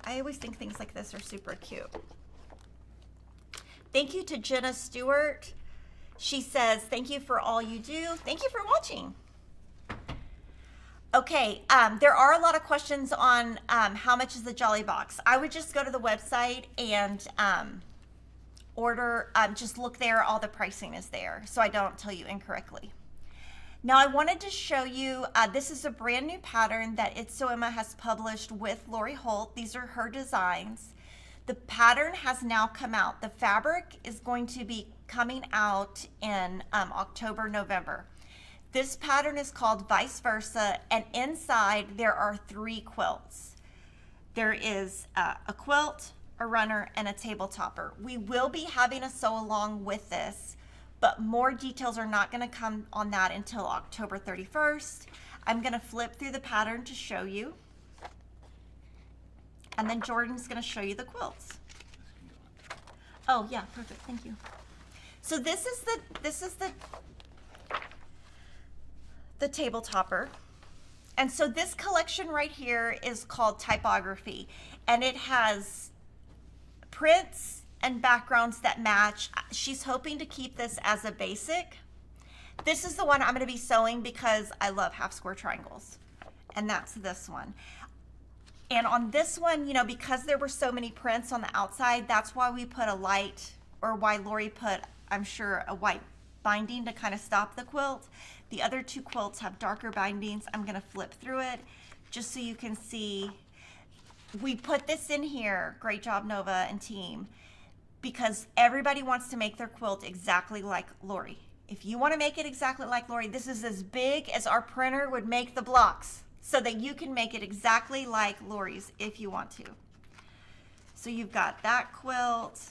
I always think things like this are super cute. Thank you to Jenna Stewart. She says, thank you for all you do. Thank you for watching. Okay, there are a lot of questions on how much is the Jolly Box. I would just go to the website and order, just look there, all the pricing is there, so I don't tell you incorrectly. Now I wanted to show you, this is a brand new pattern that It's So Emma has published with Lori Holt. These are her designs. The pattern has now come out. The fabric is going to be coming out in October, November. This pattern is called Vice Versa, and inside there are 3 quilts. There is a quilt, a runner, and a table topper. We will be having a sew along with this, but more details are not going to come on that until October 31st. I'm going to flip through the pattern to show you, and then Jordan's going to show you the quilts. Oh yeah, perfect, thank you. So this is the table topper. And so this collection right here is called Typography, and it has prints and backgrounds that match. She's hoping to keep this as a basic. This is the one I'm going to be sewing because I love half square triangles, and that's this one. And on this one, you know, because there were so many prints on the outside, that's why we put a light, or why Lori put, I'm sure, a white binding to kind of stop the quilt. The other 2 quilts have darker bindings. I'm going to flip through it just so you can see. We put this in here, great job Nova and team, because everybody wants to make their quilt exactly like Lori. if you want to make it exactly like Lori, this is as big as our printer would make the blocks, so that you can make it exactly like Lori's if you want to. So you've got that quilt.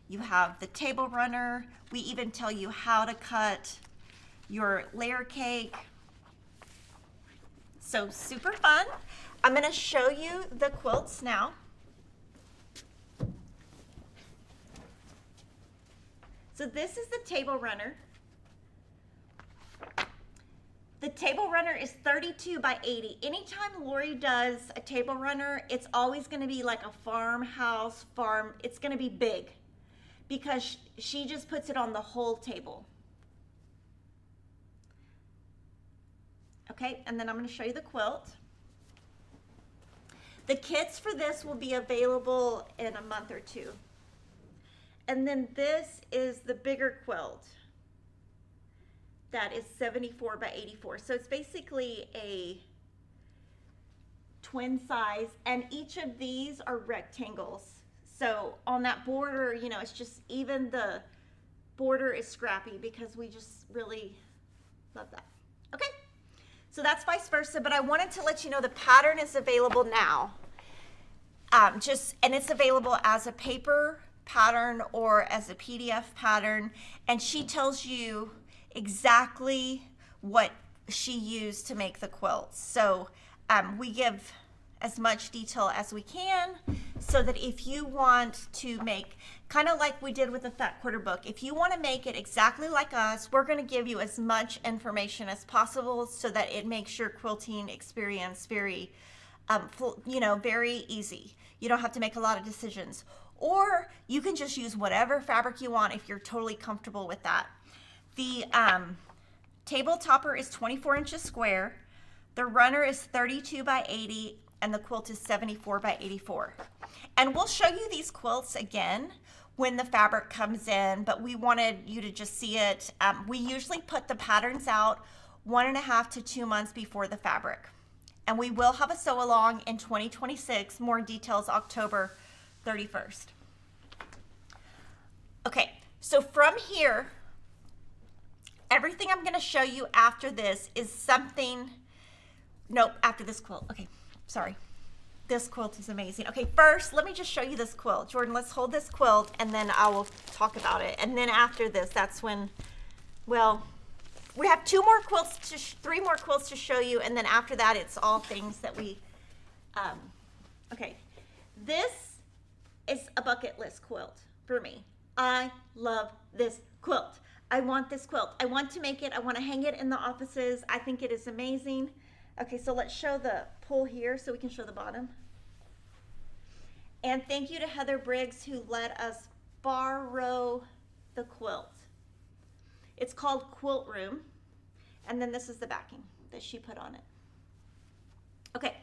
You have the table runner. We even tell you how to cut your layer cake. So super fun. I'm going to show you the quilts now. So this is the table runner. The table runner is 32 by 80. Anytime Lori does a table runner, it's always going to be like a farmhouse farm. It's going to be big because she just puts it on the whole table. Okay, and then I'm going to show you the quilt. The kits for this will be available in a month or two. And then this is the bigger quilt. That is 74 by 84. So it's basically a twin size, and each of these are rectangles. So on that border, you know, it's just, even the border is scrappy because we just really love that. Okay, so that's vice versa, but I wanted to let you know the pattern is available now. And it's available as a paper pattern or as a PDF pattern, and she tells you exactly what she used to make the quilts. So we give as much detail as we can, so that if you want to make, kind of like we did with the Fat Quarter book, if you want to make it exactly like us, we're going to give you as much information as possible so that it makes your quilting experience very, very easy. You don't have to make a lot of decisions. Or you can just use whatever fabric you want if you're totally comfortable with that. The table topper is 24 inches square. The runner is 32 by 80, and the quilt is 74 by 84. And we'll show you these quilts again when the fabric comes in, but we wanted you to just see it. We usually put the patterns out 1.5 to 2 months before the fabric. And we will have a sew along in 2026, more details October 31st. Okay, so from here, everything I'm going to show you after this is something, nope, after this quilt. Okay, sorry. This quilt is amazing. Okay, first, let me just show you this quilt. Jordan, let's hold this quilt, and then I will talk about it. And then after this, that's when, well, we have three more quilts to show you, and then after that, it's all things that we, okay. This is a bucket list quilt for me. I love this quilt. I want this quilt. I want to make it. I want to hang it in the offices. I think it is amazing. Okay, so let's show the pull here so we can show the bottom. And thank you to Heather Briggs who let us borrow the quilt. It's called Quilt Room. And then this is the backing that she put on it. Okay,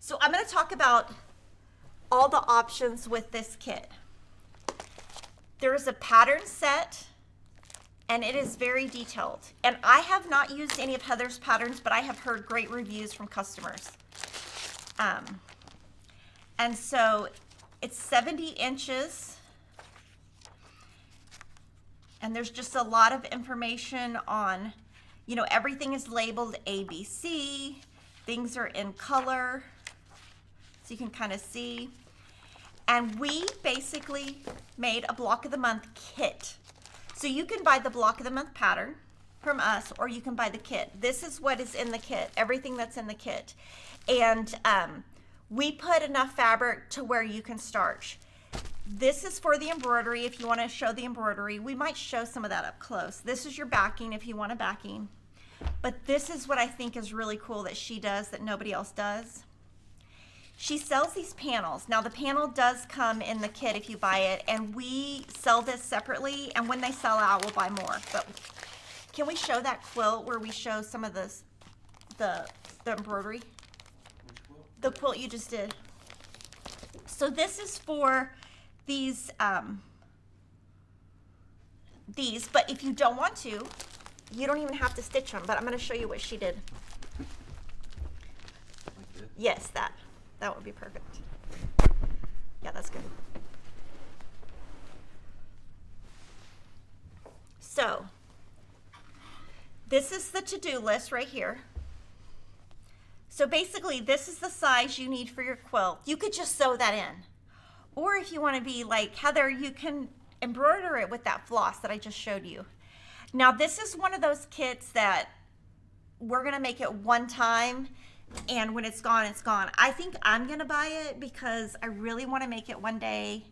so I'm going to talk about all the options with this kit. There is a pattern set, and it is very detailed. And I have not used any of Heather's patterns, but I have heard great reviews from customers. And so it's 70 inches. And there's just a lot of information on, you know, everything is labeled ABC. Things are in color, so you can kind of see. And we basically made a block of the month kit. So you can buy the block of the month pattern from us, or you can buy the kit. This is what is in the kit, everything that's in the kit. And we put enough fabric to where you can starch. This is for the embroidery if you want to show the embroidery. We might show some of that up close. This is your backing if you want a backing. But this is what I think is really cool that she does that nobody else does. She sells these panels. Now the panel does come in the kit if you buy it, and we sell this separately, and when they sell out, we'll buy more. But can we show that quilt where we show some of this, the embroidery? Which quilt? The quilt you just did. So this is for these, but if you don't want to, you don't even have to stitch them, but I'm going to show you what she did. Like this? Yes, that would be perfect. Yeah, that's good. So this is the to-do list right here. So basically, this is the size you need for your quilt. You could just sew that in. Or if you want to be like Heather, you can embroider it with that floss that I just showed you. Now, this is one of those kits that we're going to make it one time, and when it's gone, it's gone. I think I'm going to buy it because I really want to make it one day,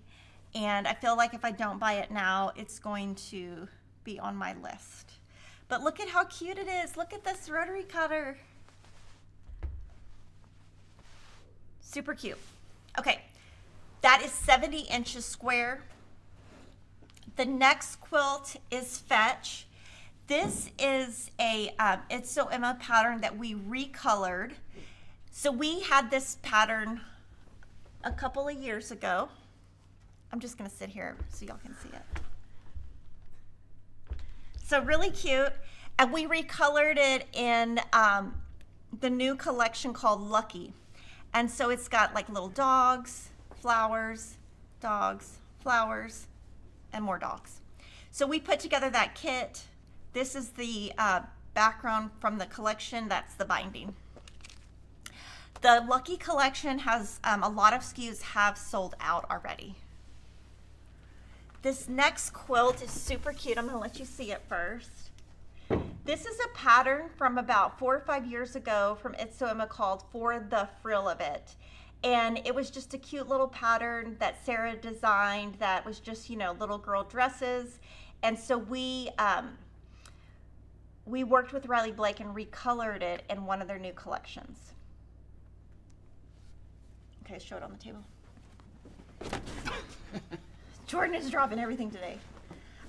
and I feel like if I don't buy it now, it's going to be on my list. But look at how cute it is. Look at this rotary cutter. Super cute. Okay, that is 70 inches square. The next quilt is Fetch. This is a It's So Emma pattern that we recolored. So we had this pattern a couple of years ago. I'm just gonna sit here so y'all can see it. So really cute. And we recolored it in the new collection called Lucky. And so it's got like little dogs, flowers, and more dogs. So we put together that kit. This is the background from the collection. That's the binding. The Lucky collection has a lot of SKUs have sold out already. This next quilt is super cute. I'm gonna let you see it first. This is a pattern from about 4 or 5 years ago from It's So Emma called For the Frill of It. And it was just a cute little pattern that Sarah designed that was just, you know, little girl dresses. And so we worked with Riley Blake and recolored it in one of their new collections. Okay, show it on the table. Jordan is dropping everything today.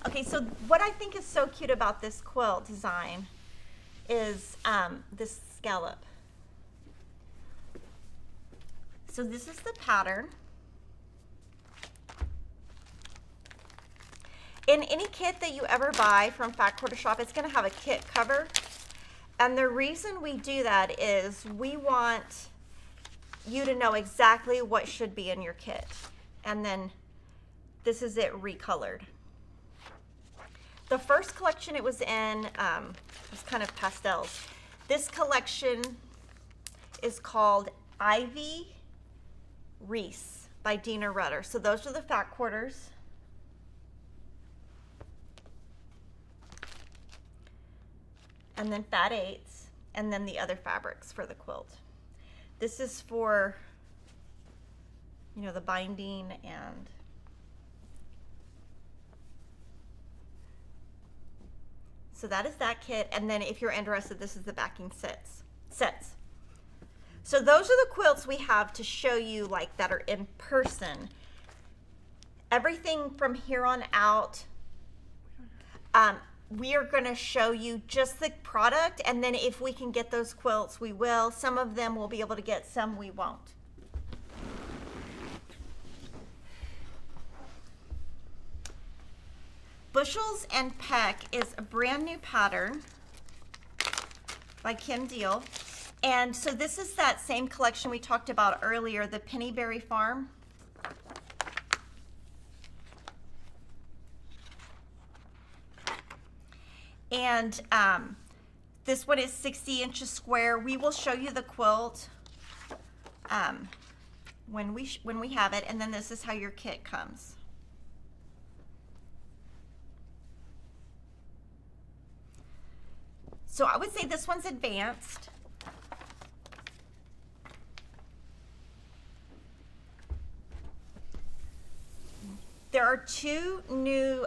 Okay, so what I think is so cute about this quilt design is this scallop. So this is the pattern. In any kit that you ever buy from Fat Quarter Shop, it's gonna have a kit cover. And the reason we do that is we want you to know exactly what should be in your kit. And then this is it recolored. The first collection it was in was kind of pastels. This collection is called Ivy Reese by Dina Rutter. So those are the fat quarters. And then fat eights, and then the other fabrics for the quilt. This is for, you know, the binding and so that is that kit. And then if you're interested, this is the backing sets. So those are the quilts we have to show you like that are in person. Everything from here on out, we are going to show you just the product, and then if we can get those quilts, we will. Some of them we'll be able to get, some we won't. Bushels and Peck is a brand new pattern by Kim Deal. And so this is that same collection we talked about earlier, the Pennyberry Farm. And this one is 60 inches square. We will show you the quilt when we have it, and then this is how your kit comes. So I would say this one's advanced. There are two new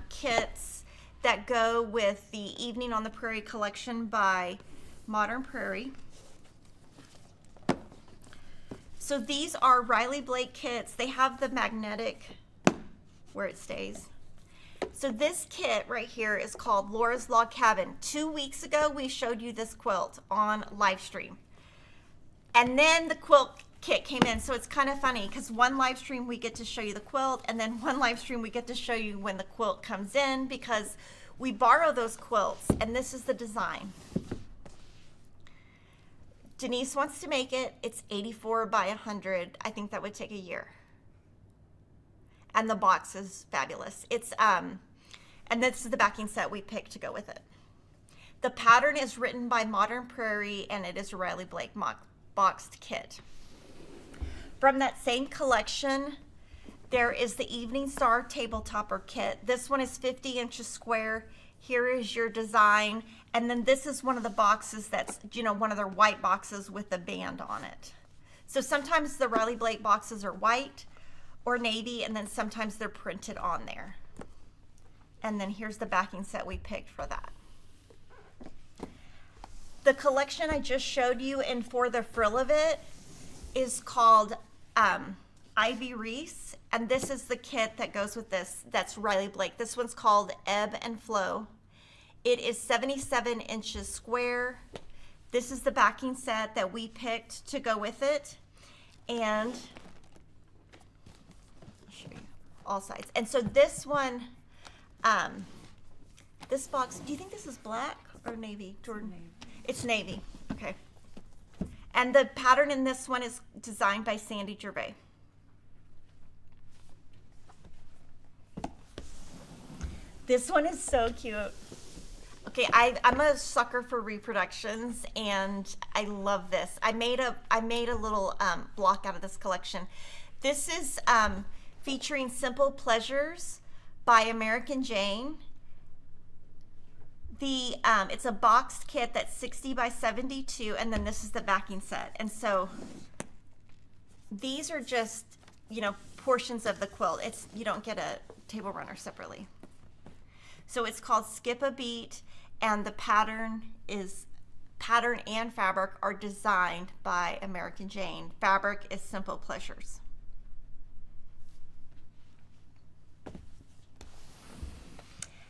kits that go with the Evening on the Prairie collection by Modern Prairie. So these are Riley Blake kits. They have the magnetic where it stays. So this kit right here is called Laura's Log Cabin. 2 weeks ago, we showed you this quilt on Livestream. And then the quilt kit came in. So it's kind of funny because one live stream we get to show you the quilt, and then one live stream we get to show you when the quilt comes in, because we borrow those quilts, and this is the design. Denise wants to make it. It's 84 by 100. I think that would take a year. And the box is fabulous. It's And this is the backing set we picked to go with it. The pattern is written by Modern Prairie, and it is a Riley Blake boxed kit. From that same collection, there is the Evening Star Tabletopper kit. This one is 50 inches square. Here is your design. And then this is one of the boxes that's, you know, one of their white boxes with a band on it. So sometimes the Riley Blake boxes are white or navy, and then sometimes they're printed on there. And then here's the backing set we picked for that. The collection I just showed you and For the Frill of It is called Ivy Reese, and this is the kit that goes with this. That's Riley Blake. This one's called Ebb and Flow. It is 77 inches square. This is the backing set that we picked to go with it, and I'll show you all sides. And so this one, this box, do you think this is black or navy, Jordan? Navy. It's navy, okay. And the pattern in this one is designed by Sandy Gervais. This one is so cute. Okay, I'm a sucker for reproductions, and I love this. I made a little block out of this collection. This is featuring Simple Pleasures by American Jane. It's a boxed kit that's 60 by 72, and then this is the backing set. And so these are just, you know, portions of the quilt. You don't get a table runner separately. So it's called Skip a Beat, and the pattern and fabric are designed by American Jane. Fabric is Simple Pleasures.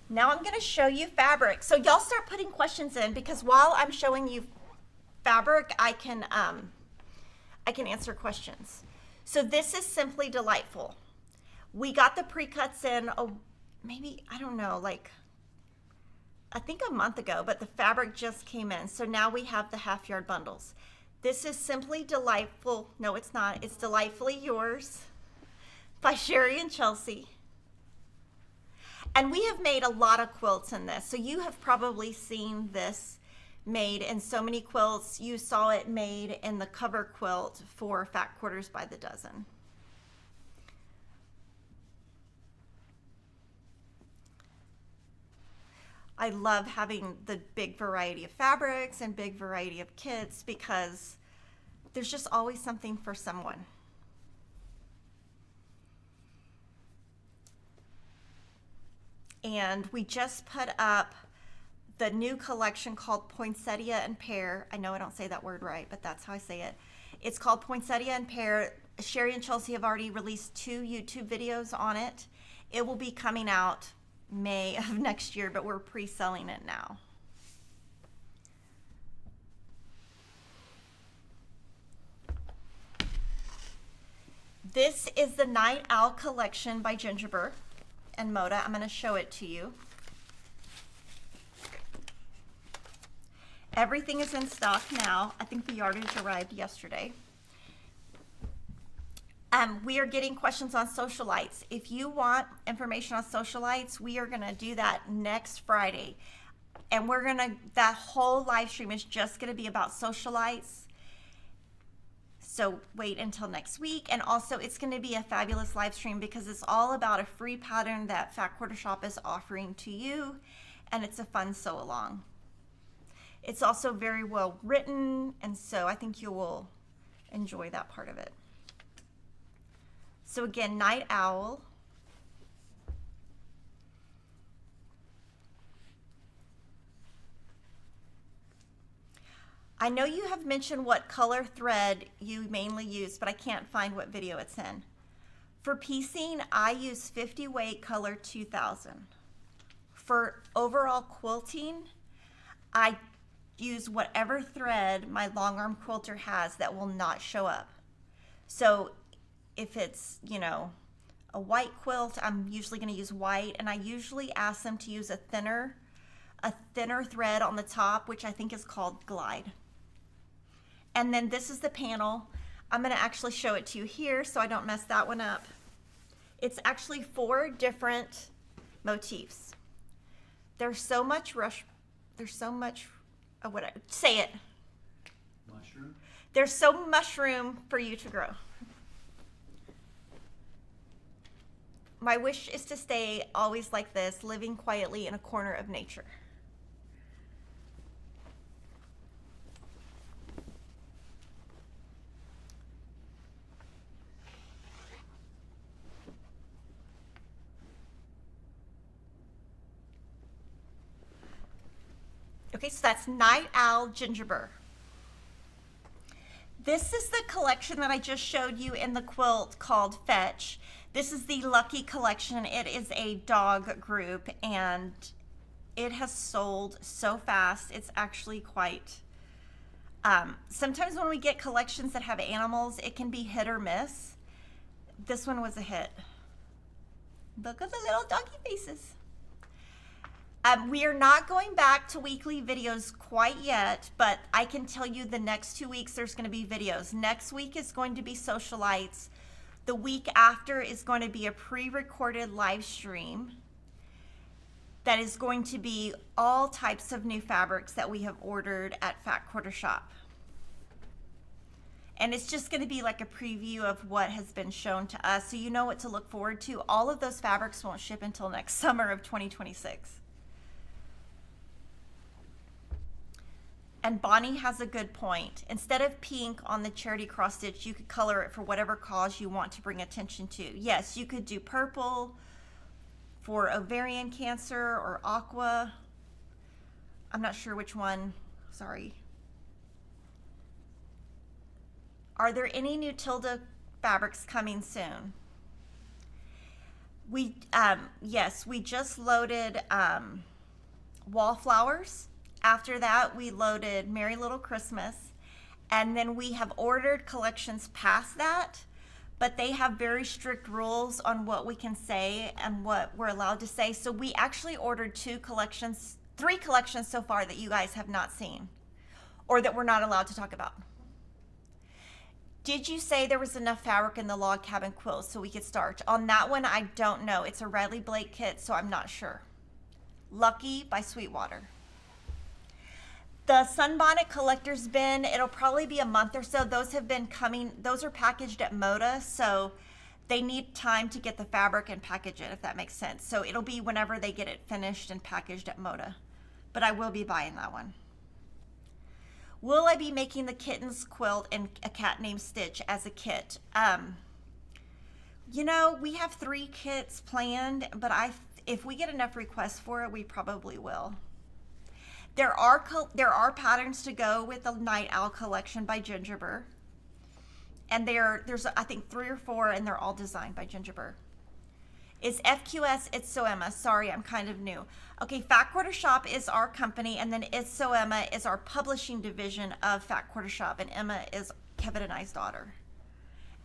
Now I'm going to show you fabric. So y'all start putting questions in, because while I'm showing you fabric, I can answer questions. So this is Simply Delightful. We got the pre-cuts in, maybe, I don't know, like, I think a month ago, but the fabric just came in. So now we have the half yard bundles. This is Simply Delightful. No, it's not. It's Delightfully Yours by Sherry and Chelsea. And we have made a lot of quilts in this. So you have probably seen this made in so many quilts. You saw it made in the cover quilt for Fat Quarters by the Dozen. I love having the big variety of fabrics and big variety of kits, because there's just always something for someone. And we just put up the new collection called Poinsettia and Pear. I know I don't say that word right, but that's how I say it. It's called Poinsettia and Pear. Sherry and Chelsea have already released 2 YouTube videos on it. It will be coming out May of next year, but we're pre-selling it now. This is the Night Owl collection by Gingerbread and Moda. I'm going to show it to you. Everything is in stock now. I think the yardage arrived yesterday. We are getting questions on socialites. If you want information on socialites, we are going to do that next Friday. And that whole live stream is just going to be about socialites. So wait until next week. And also, it's going to be a fabulous live stream, because it's all about a free pattern that Fat Quarter Shop is offering to you. And it's a fun sew along. It's also very well written, and so I think you will enjoy that part of it. So again, Night Owl. I know you have mentioned what color thread you mainly use, but I can't find what video it's in. For piecing, I use 50 weight color 2000. For overall quilting, I use whatever thread my long arm quilter has that will not show up. So if it's, you know, a white quilt, I'm usually going to use white, and I usually ask them to use a thinner thread on the top, which I think is called Glide. And then this is the panel. I'm going to actually show it to you here so I don't mess that one up. It's actually 4 different motifs. There's so much say it. Mushroom? There's so mushroom for you to grow. My wish is to stay always like this, living quietly in a corner of nature. Okay, so that's Night Owl Gingerbread. This is the collection that I just showed you in the quilt called Fetch. This is the Lucky collection. It is a dog group and it has sold so fast. It's actually quite, sometimes when we get collections that have animals, it can be hit or miss. This one was a hit. Look at the little doggy faces. We are not going back to weekly videos quite yet, but I can tell you the next 2 weeks there's going to be videos. Next week is going to be socialites. The week after is going to be a pre-recorded live stream that is going to be all types of new fabrics that we have ordered at Fat Quarter Shop. And it's just going to be like a preview of what has been shown to us, so you know what to look forward to. All of those fabrics won't ship until next summer of 2026. And Bonnie has a good point. Instead of pink on the charity cross stitch, you could color it for whatever cause you want to bring attention to. Yes, you could do purple for ovarian cancer or aqua. I'm not sure which one, sorry. Are there any new Tilda fabrics coming soon? Yes, we just loaded Wallflowers. After that, we loaded Merry Little Christmas, and then we have ordered collections past that, but they have very strict rules on what we can say and what we're allowed to say. So we actually ordered 3 collections so far that you guys have not seen or that we're not allowed to talk about. Did you say there was enough fabric in the log cabin quilt so we could start? On that one, I don't know. It's a Riley Blake kit, so I'm not sure. Lucky by Sweetwater. The Sunbonnet Collector's Bin, it'll probably be a month or so. Those have been coming, those are packaged at Moda, so they need time to get the fabric and package it, if that makes sense. So it'll be whenever they get it finished and packaged at Moda. But I will be buying that one. Will I be making the kitten's quilt and a cat named Stitch as a kit? You know, we have 3 kits planned, but if we get enough requests for it, we probably will. There are patterns to go with the Night Owl collection by Gingerbread. And there's I think 3 or 4, and they're all designed by Gingerbread. It's FQS, It's So Emma. Sorry, I'm kind of new. Okay, Fat Quarter Shop is our company, and then It's So Emma is our publishing division of Fat Quarter Shop, and Emma is Kevin and I's daughter.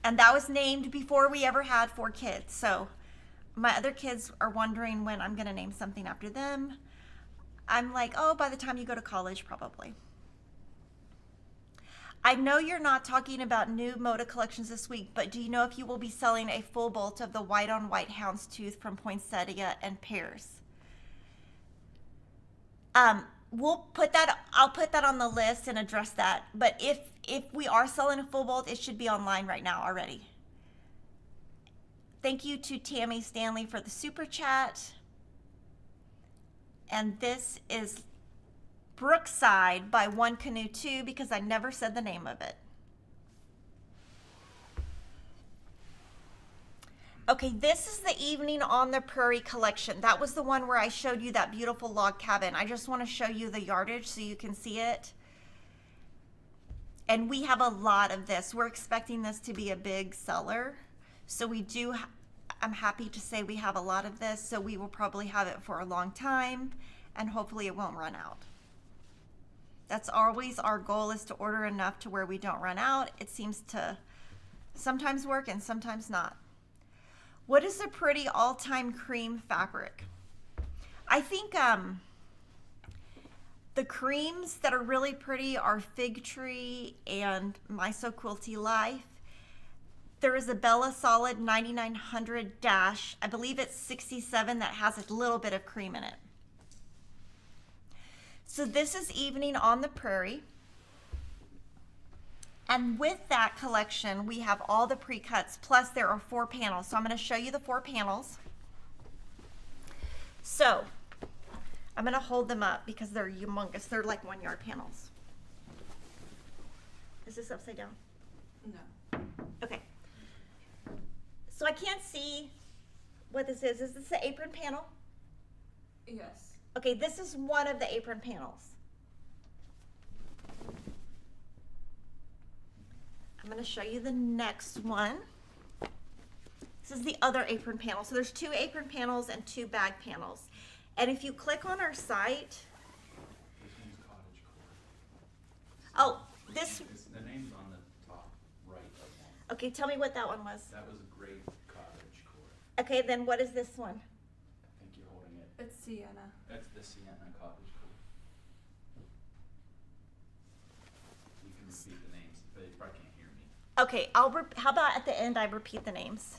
And that was named before we ever had 4 kids. So my other kids are wondering when I'm going to name something after them. I'm like, oh, by the time you go to college, probably. I know you're not talking about new Moda collections this week, but do you know if you will be selling a full bolt of the white on white houndstooth from Poinsettia and Pears? I'll put that on the list and address that. But if we are selling a full bolt, it should be online right now already. Thank you to Tammy Stanley for the super chat. And this is Brookside by One Canoe 2 because I never said the name of it. Okay, this is the Evening on the Prairie collection. That was the one where I showed you that beautiful log cabin. I just want to show you the yardage so you can see it. And we have a lot of this. We're expecting this to be a big seller. So we do, I'm happy to say we have a lot of this. So we will probably have it for a long time and hopefully it won't run out. That's always our goal, is to order enough to where we don't run out. It seems to sometimes work and sometimes not. What is a pretty all-time cream fabric? I think the creams that are really pretty are Fig Tree and My So Quilty Life. There is a Bella Solid 9900 dash, I believe it's 67, that has a little bit of cream in it. So this is Evening on the Prairie. And with that collection, we have all the pre-cuts, plus there are 4 panels. So I'm going to show you the 4 panels. So I'm going to hold them up because they're humongous. They're like 1-yard panels. Is this upside down? No. Okay. So I can't see what this is. Is this the apron panel? Yes. Okay, this is one of the apron panels. I'm going to show you the next one. This is the other apron panel. So there's 2 apron panels and 2 bag panels. And if you click on our site, This one's cottage core. oh, this, The name's on the top right of one. okay, tell me what that one was. That was a great cottage core. Okay, then what is this one? I think you're holding it. It's sienna. That's the Sienna cottage core. You can repeat the names, but you probably can't hear me. Okay, how about at the end I repeat the names?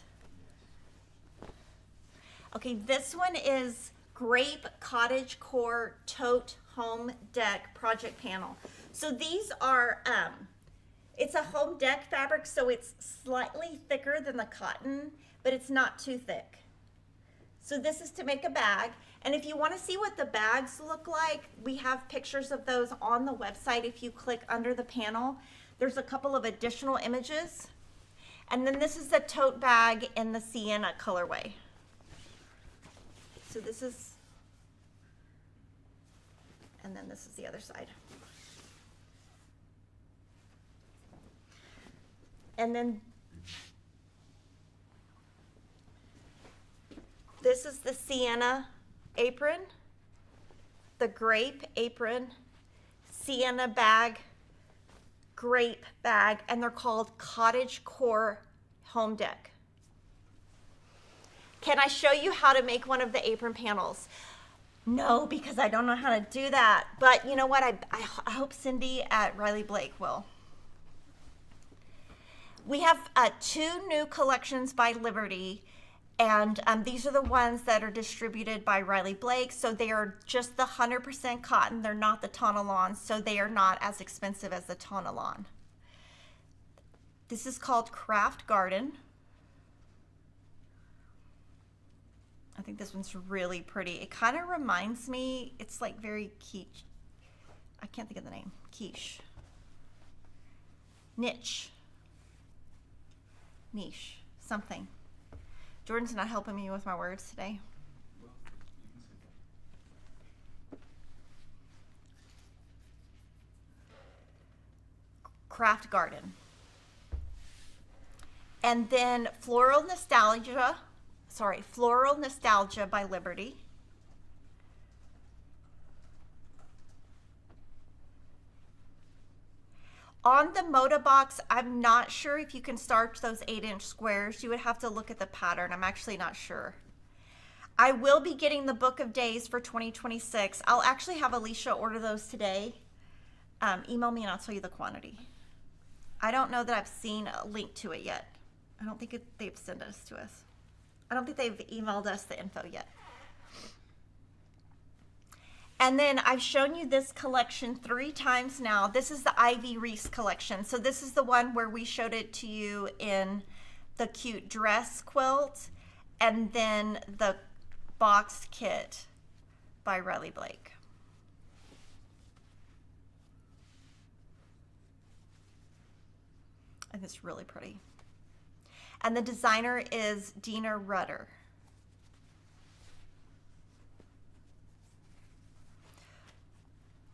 Okay, this one is Grape Cottage Core Tote Home Deck Project Panel. So these are, it's a home deck fabric, so it's slightly thicker than the cotton, but it's not too thick. So this is to make a bag. And if you want to see what the bags look like, we have pictures of those on the website. If you click under the panel, there's a couple of additional images. And then this is the tote bag in the sienna colorway. So this is, and then this is the other side. And then this is the sienna apron, the grape apron, sienna bag, grape bag, and they're called Cottage Core Home Deck. Can I show you how to make one of the apron panels? No, because I don't know how to do that. But you know what? I hope Cindy at Riley Blake will. We have 2 new collections by Liberty, and these are the ones that are distributed by Riley Blake. So they are just the 100% cotton. They're not the tonalon, so they are not as expensive as the tonalon. This is called Craft Garden. I think this one's really pretty. It kind of reminds me, it's like very quiche. I can't think of the name. Quiche. Niche. Something. Jordan's not helping me with my words today. Well, you can say that. Craft Garden. And then Floral Nostalgia by Liberty. On the Moda box, I'm not sure if you can starch those 8-inch squares. You would have to look at the pattern. I'm actually not sure. I will be getting the book of days for 2026. I'll actually have Alicia order those today. Email me and I'll tell you the quantity. I don't know that I've seen a link to it yet. I don't think they've sent us to us. I don't think they've emailed us the info yet. And then I've shown you this collection 3 times now. This is the Ivy Reese collection. So this is the one where we showed it to you in the cute dress quilt and then the boxed kit by Riley Blake. And it's really pretty. And the designer is Dina Rudder.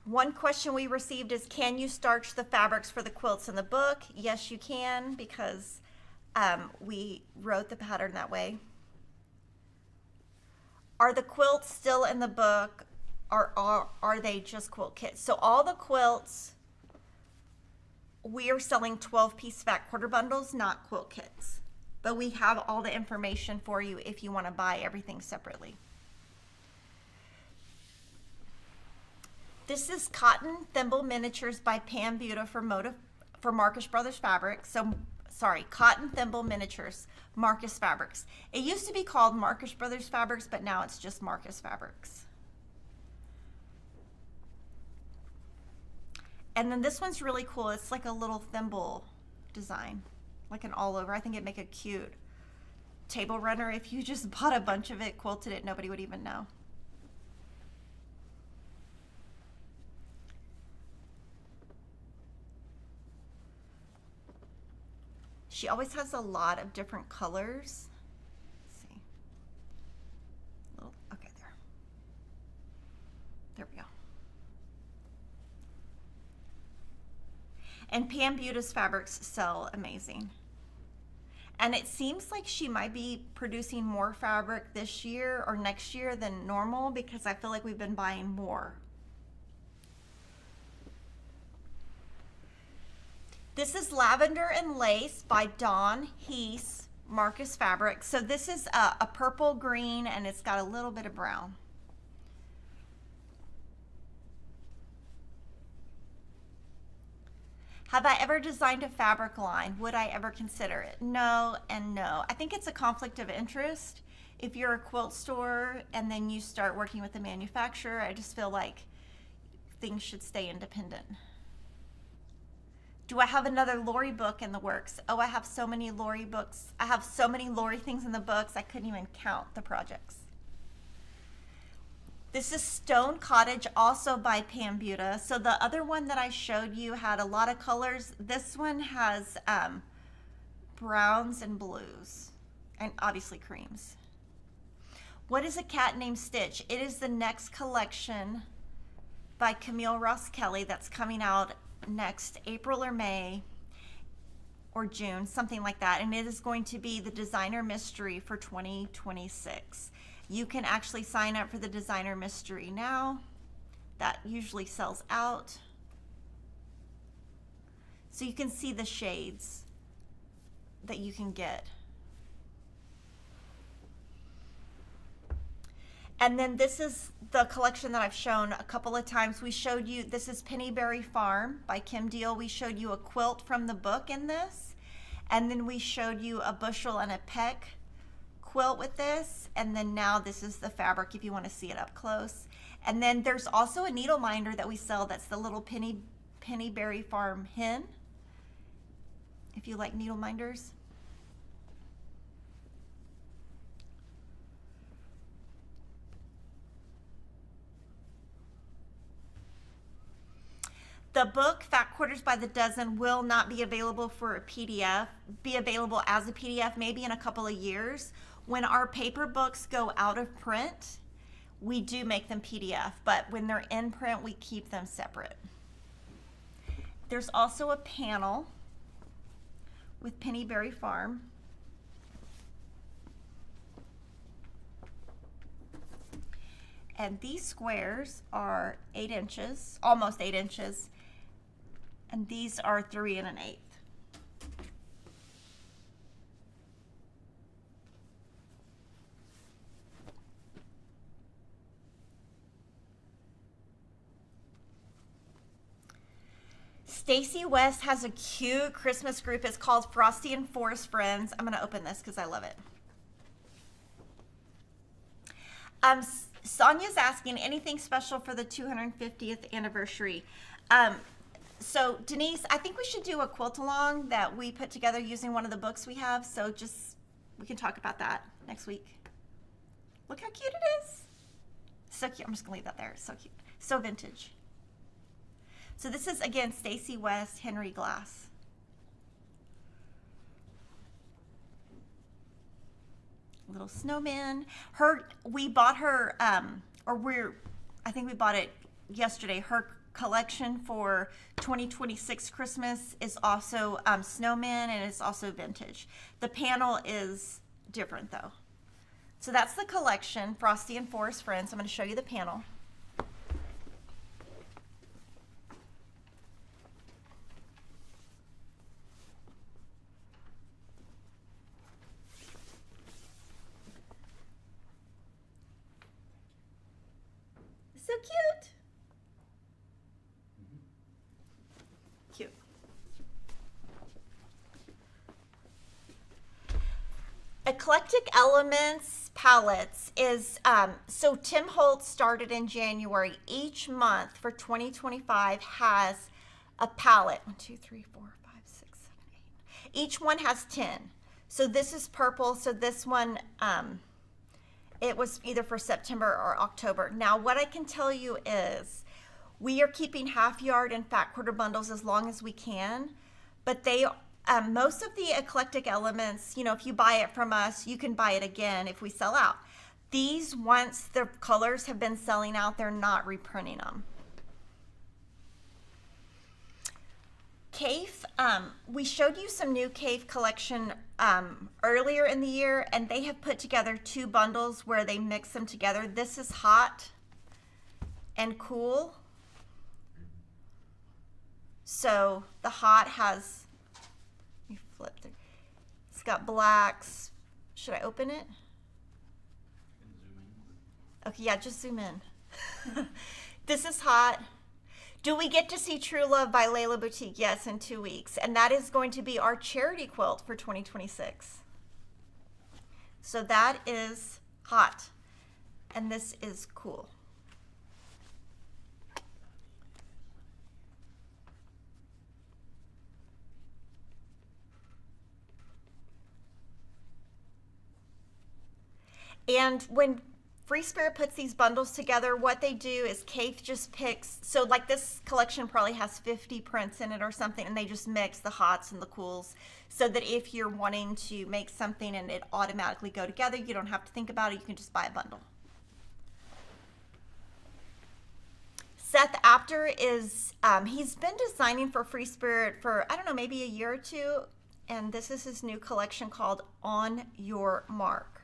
One question we received is, can you starch the fabrics for the quilts in the book? Yes, you can, because we wrote the pattern that way. Are the quilts still in the book, or are they just quilt kits? So all the quilts, we are selling 12-piece fat quarter bundles, not quilt kits. But we have all the information for you if you want to buy everything separately. This is Cotton Thimble Miniatures by Pam Buda for Marcus Brothers Fabrics. So, sorry, Cotton Thimble Miniatures, Marcus Fabrics. It used to be called Marcus Brothers Fabrics, but now it's just Marcus Fabrics. And then this one's really cool. It's like a little thimble design, like an all over. I think it'd make a cute table runner if you just bought a bunch of it, quilted it, nobody would even know. She always has a lot of different colors. Let's see. Okay, there. There we go. And Pam Buta's fabrics sell amazing. And it seems like she might be producing more fabric this year or next year than normal because I feel like we've been buying more. This is Lavender and Lace by Dawn Heese, Marcus Fabric. So this is a purple green and it's got a little bit of brown. Have I ever designed a fabric line? Would I ever consider it? No and no. I think it's a conflict of interest. If you're a quilt store and then you start working with the manufacturer, I just feel like things should stay independent. Do I have another Lori book in the works? Oh, I have so many Lori books. I have so many Lori things in the books, I couldn't even count the projects. This is Stone Cottage, also by Pam Buta. So the other one that I showed you had a lot of colors. This one has browns and blues, and obviously creams. What is a cat named Stitch? It is the next collection by Camille Ross Kelly that's coming out next April or May or June, something like that. And it is going to be the designer mystery for 2026. You can actually sign up for the designer mystery now. That usually sells out. So you can see the shades that you can get. And then this is the collection that I've shown a couple of times. We showed you, this is Pennyberry Farm by Kim Deal. We showed you a quilt from the book in this. And then we showed you a bushel and a peck quilt with this. And then now this is the fabric if you want to see it up close. And then there's also a needle minder that we sell that's the little Pennyberry Farm hen, if you like needle minders. The book, Fat Quarters by the Dozen, will not be available for a PDF, be available as a PDF maybe in a couple of years. When our paper books go out of print, we do make them PDF, but when they're in print, we keep them separate. There's also a panel with Pennyberry Farm. And these squares are 8 inches, almost 8 inches. And these are 3 1/8. Stacy West has a cute Christmas group. It's called Frosty and Forest Friends. I'm going to open this because I love it. Sonia's asking, anything special for the 250th anniversary? So Denise, I think we should do a quilt along that we put together using one of the books we have. So we can talk about that next week. Look how cute it is. So cute. I'm just gonna leave that there. It's so cute. So vintage. So this is, again, Stacy West, Henry Glass. Little snowman. We bought her, I think we bought it yesterday. Her collection for 2026 Christmas is also snowman, and it's also vintage. The panel is different though. So that's the collection, Frosty and Forest Friends. I'm going to show you the panel. So cute. Cute. Eclectic Elements palettes is, so Tim Holtz started in January. Each month for 2025 has a palette. 1, 2, 3, 4, 5, 6, 7, 8. Each one has 10. So this is purple. So this one, it was either for September or October. Now, what I can tell you is we are keeping half yard and fat quarter bundles as long as we can, but they, most of the eclectic elements, you know, if you buy it from us, you can buy it again if we sell out. These, once the colors have been selling out, they're not reprinting them. Cave, we showed you some new Cave collection earlier in the year, and they have put together 2 bundles where they mix them together. This is hot and cool. So the hot has, let me flip through. It's got blacks. Should I open it? Okay, yeah, just zoom in. This is hot. Do we get to see True Love by Layla Boutique? Yes, in 2 weeks. And that is going to be our charity quilt for 2026. So that is hot. And this is cool. And when Free Spirit puts these bundles together, what they do is Kate just picks, so like this collection probably has 50 prints in it or something, and they just mix the hots and the cools so that if you're wanting to make something and it automatically go together, you don't have to think about it, you can just buy a bundle. Seth Apter is, he's been designing for Free Spirit for, I don't know, maybe a year or two, and this is his new collection called On Your Mark.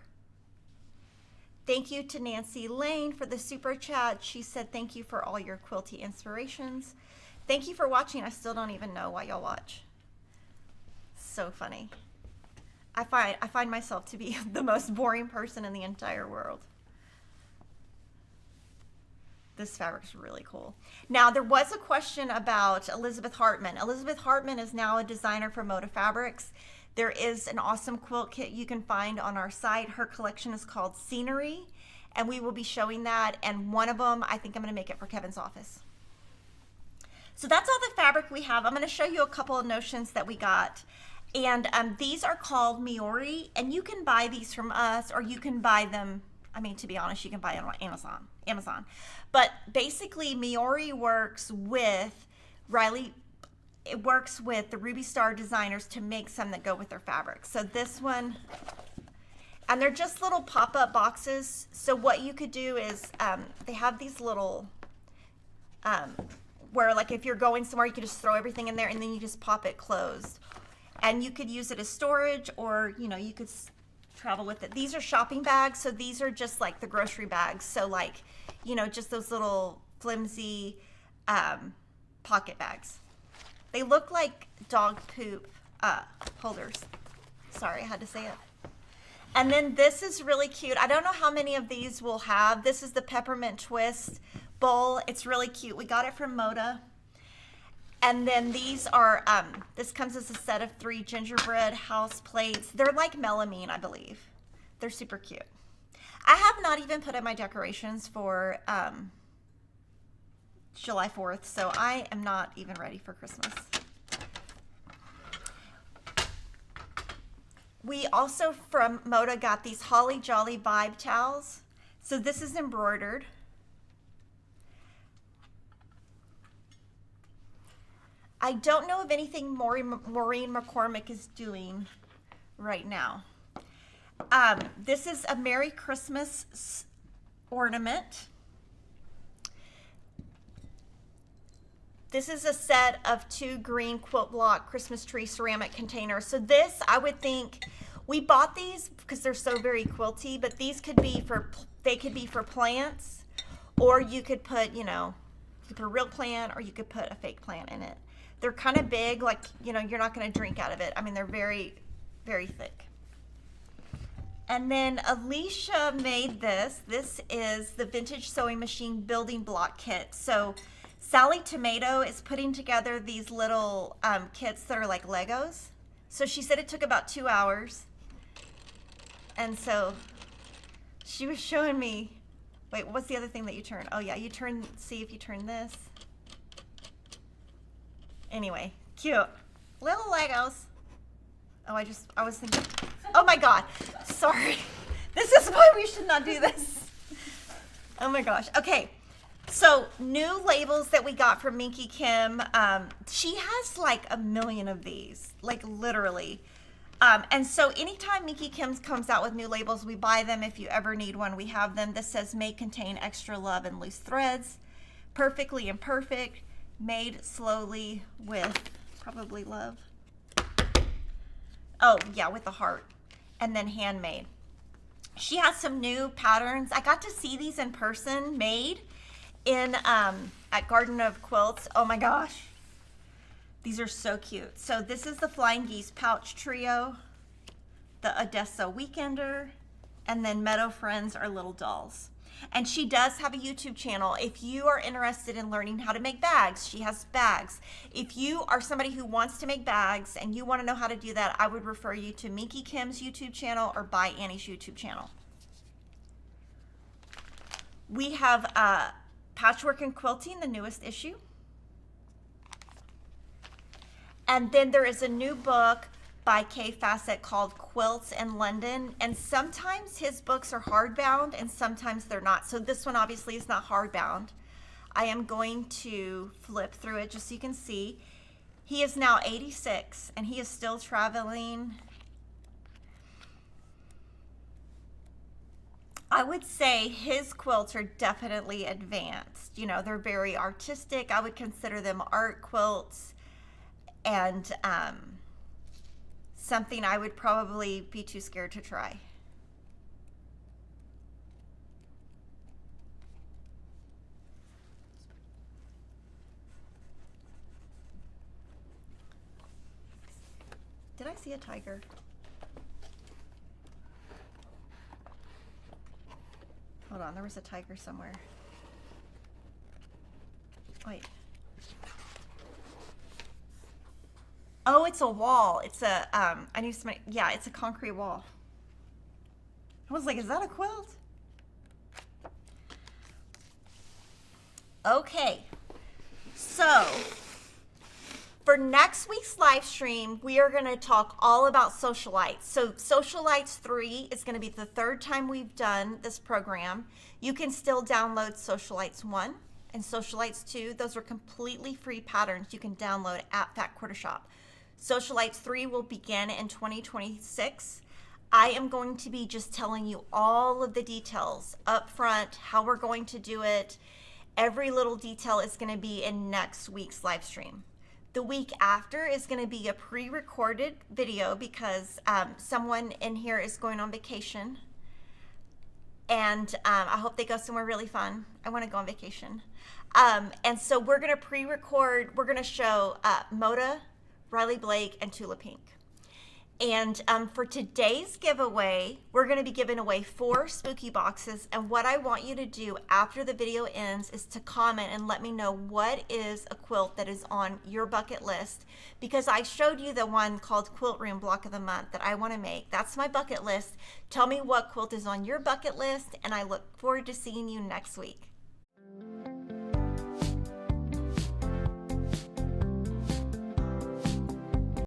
Thank you to Nancy Lane for the super chat. She said, thank you for all your quilty inspirations. Thank you for watching. I still don't even know why y'all watch. So funny. I find myself to be the most boring person in the entire world. This fabric's really cool. Now, there was a question about Elizabeth Hartman. Elizabeth Hartman is now a designer for Moda Fabrics. There is an awesome quilt kit you can find on our site. Her collection is called Scenery, and we will be showing that. And one of them, I think I'm going to make it for Kevin's office. So that's all the fabric we have. I'm going to show you a couple of notions that we got. And these are called Miori, and you can buy these from us, or you can buy them, I mean, to be honest, you can buy them on Amazon. But basically, Miori works with it works with the Ruby Star designers to make some that go with their fabric. So this one, and they're just little pop-up boxes. So what you could do is, they have these little, where like if you're going somewhere, you could just throw everything in there and then you just pop it closed. And you could use it as storage, or, you know, you could travel with it. These are shopping bags. So these are just like the grocery bags. So like, you know, just those little flimsy pocket bags. They look like dog poop holders. Sorry, I had to say it. And then this is really cute. I don't know how many of these we'll have. This is the peppermint twist bowl. It's really cute. We got it from Moda. And then these are, this comes as a set of 3 gingerbread house plates. They're like melamine, I believe. They're super cute. I have not even put up my decorations for July 4th, so I am not even ready for Christmas. We also from Moda got these Holly Jolly Vibe towels. So this is embroidered. I don't know of anything Maureen McCormick is doing right now. This is a Merry Christmas ornament. This is a set of 2 green quilt block Christmas tree ceramic containers. So this, I would think, we bought these because they're so very quilty, but these could be for, they could be for plants, or you could put, you know, you could put a real plant, or you could put a fake plant in it. They're kind of big, like, you know, you're not going to drink out of it. I mean, they're very, very thick. And then Alicia made this. This is the Vintage Sewing Machine Building Block Kit. So Sally Tomato is putting together these little kits that are like Legos. So she said it took about 2 hours. And so she was showing me, wait, what's the other thing that you turn? Oh yeah, you turn, see if you turn this. Anyway, cute. Little Legos. Oh, I was thinking, oh my God, sorry. This is why we should not do this. Oh my gosh. Okay, so new labels that we got from Minky Kim. She has like a million of these, like literally. And so anytime Minky Kim comes out with new labels, we buy them. If you ever need one, we have them. This says may contain extra love and loose threads, perfectly imperfect, made slowly with probably love. Oh yeah, with the heart, and then handmade. She has some new patterns. I got to see these in person made in at Garden of Quilts. Oh my gosh. These are so cute. So this is the Flying Geese Pouch Trio, the Odessa Weekender, and then Meadow Friends are little dolls. And she does have a YouTube channel. If you are interested in learning how to make bags, she has bags. If you are somebody who wants to make bags and you want to know how to do that, I would refer you to Minky Kim's YouTube channel or By Annie's YouTube channel. We have Patchwork and Quilting, the newest issue. And then there is a new book by Kay Fassett called Quilts in London. And sometimes his books are hardbound and sometimes they're not. So this one obviously is not hardbound. I am going to flip through it just so you can see. He is now 86 and he is still traveling. I would say his quilts are definitely advanced. You know, they're very artistic. I would consider them art quilts. And something I would probably be too scared to try. Did I see a tiger? Hold on, there was a tiger somewhere. Wait. Oh, it's a wall. It's a, I knew somebody, yeah, it's a concrete wall. I was like, is that a quilt? Okay, so for next week's live stream, we are going to talk all about Socialites. So Socialites 3 is going to be the third time we've done this program. You can still download Socialites 1 and Socialites 2. Those are completely free patterns you can download at Fat Quarter Shop. Socialites 3 will begin in 2026. I am going to be just telling you all of the details up front, how we're going to do it. Every little detail is going to be in next week's live stream. The week after is going to be a pre-recorded video because someone in here is going on vacation. And I hope they go somewhere really fun. I want to go on vacation. And so we're going to pre-record, we're going to show Moda, Riley Blake, and Tula Pink. And for today's giveaway, we're going to be giving away 4 spooky boxes. And what I want you to do after the video ends is to comment and let me know what is a quilt that is on your bucket list. Because I showed you the one called Quilt Room Block of the Month that I want to make. That's my bucket list. Tell me what quilt is on your bucket list, and I look forward to seeing you next week.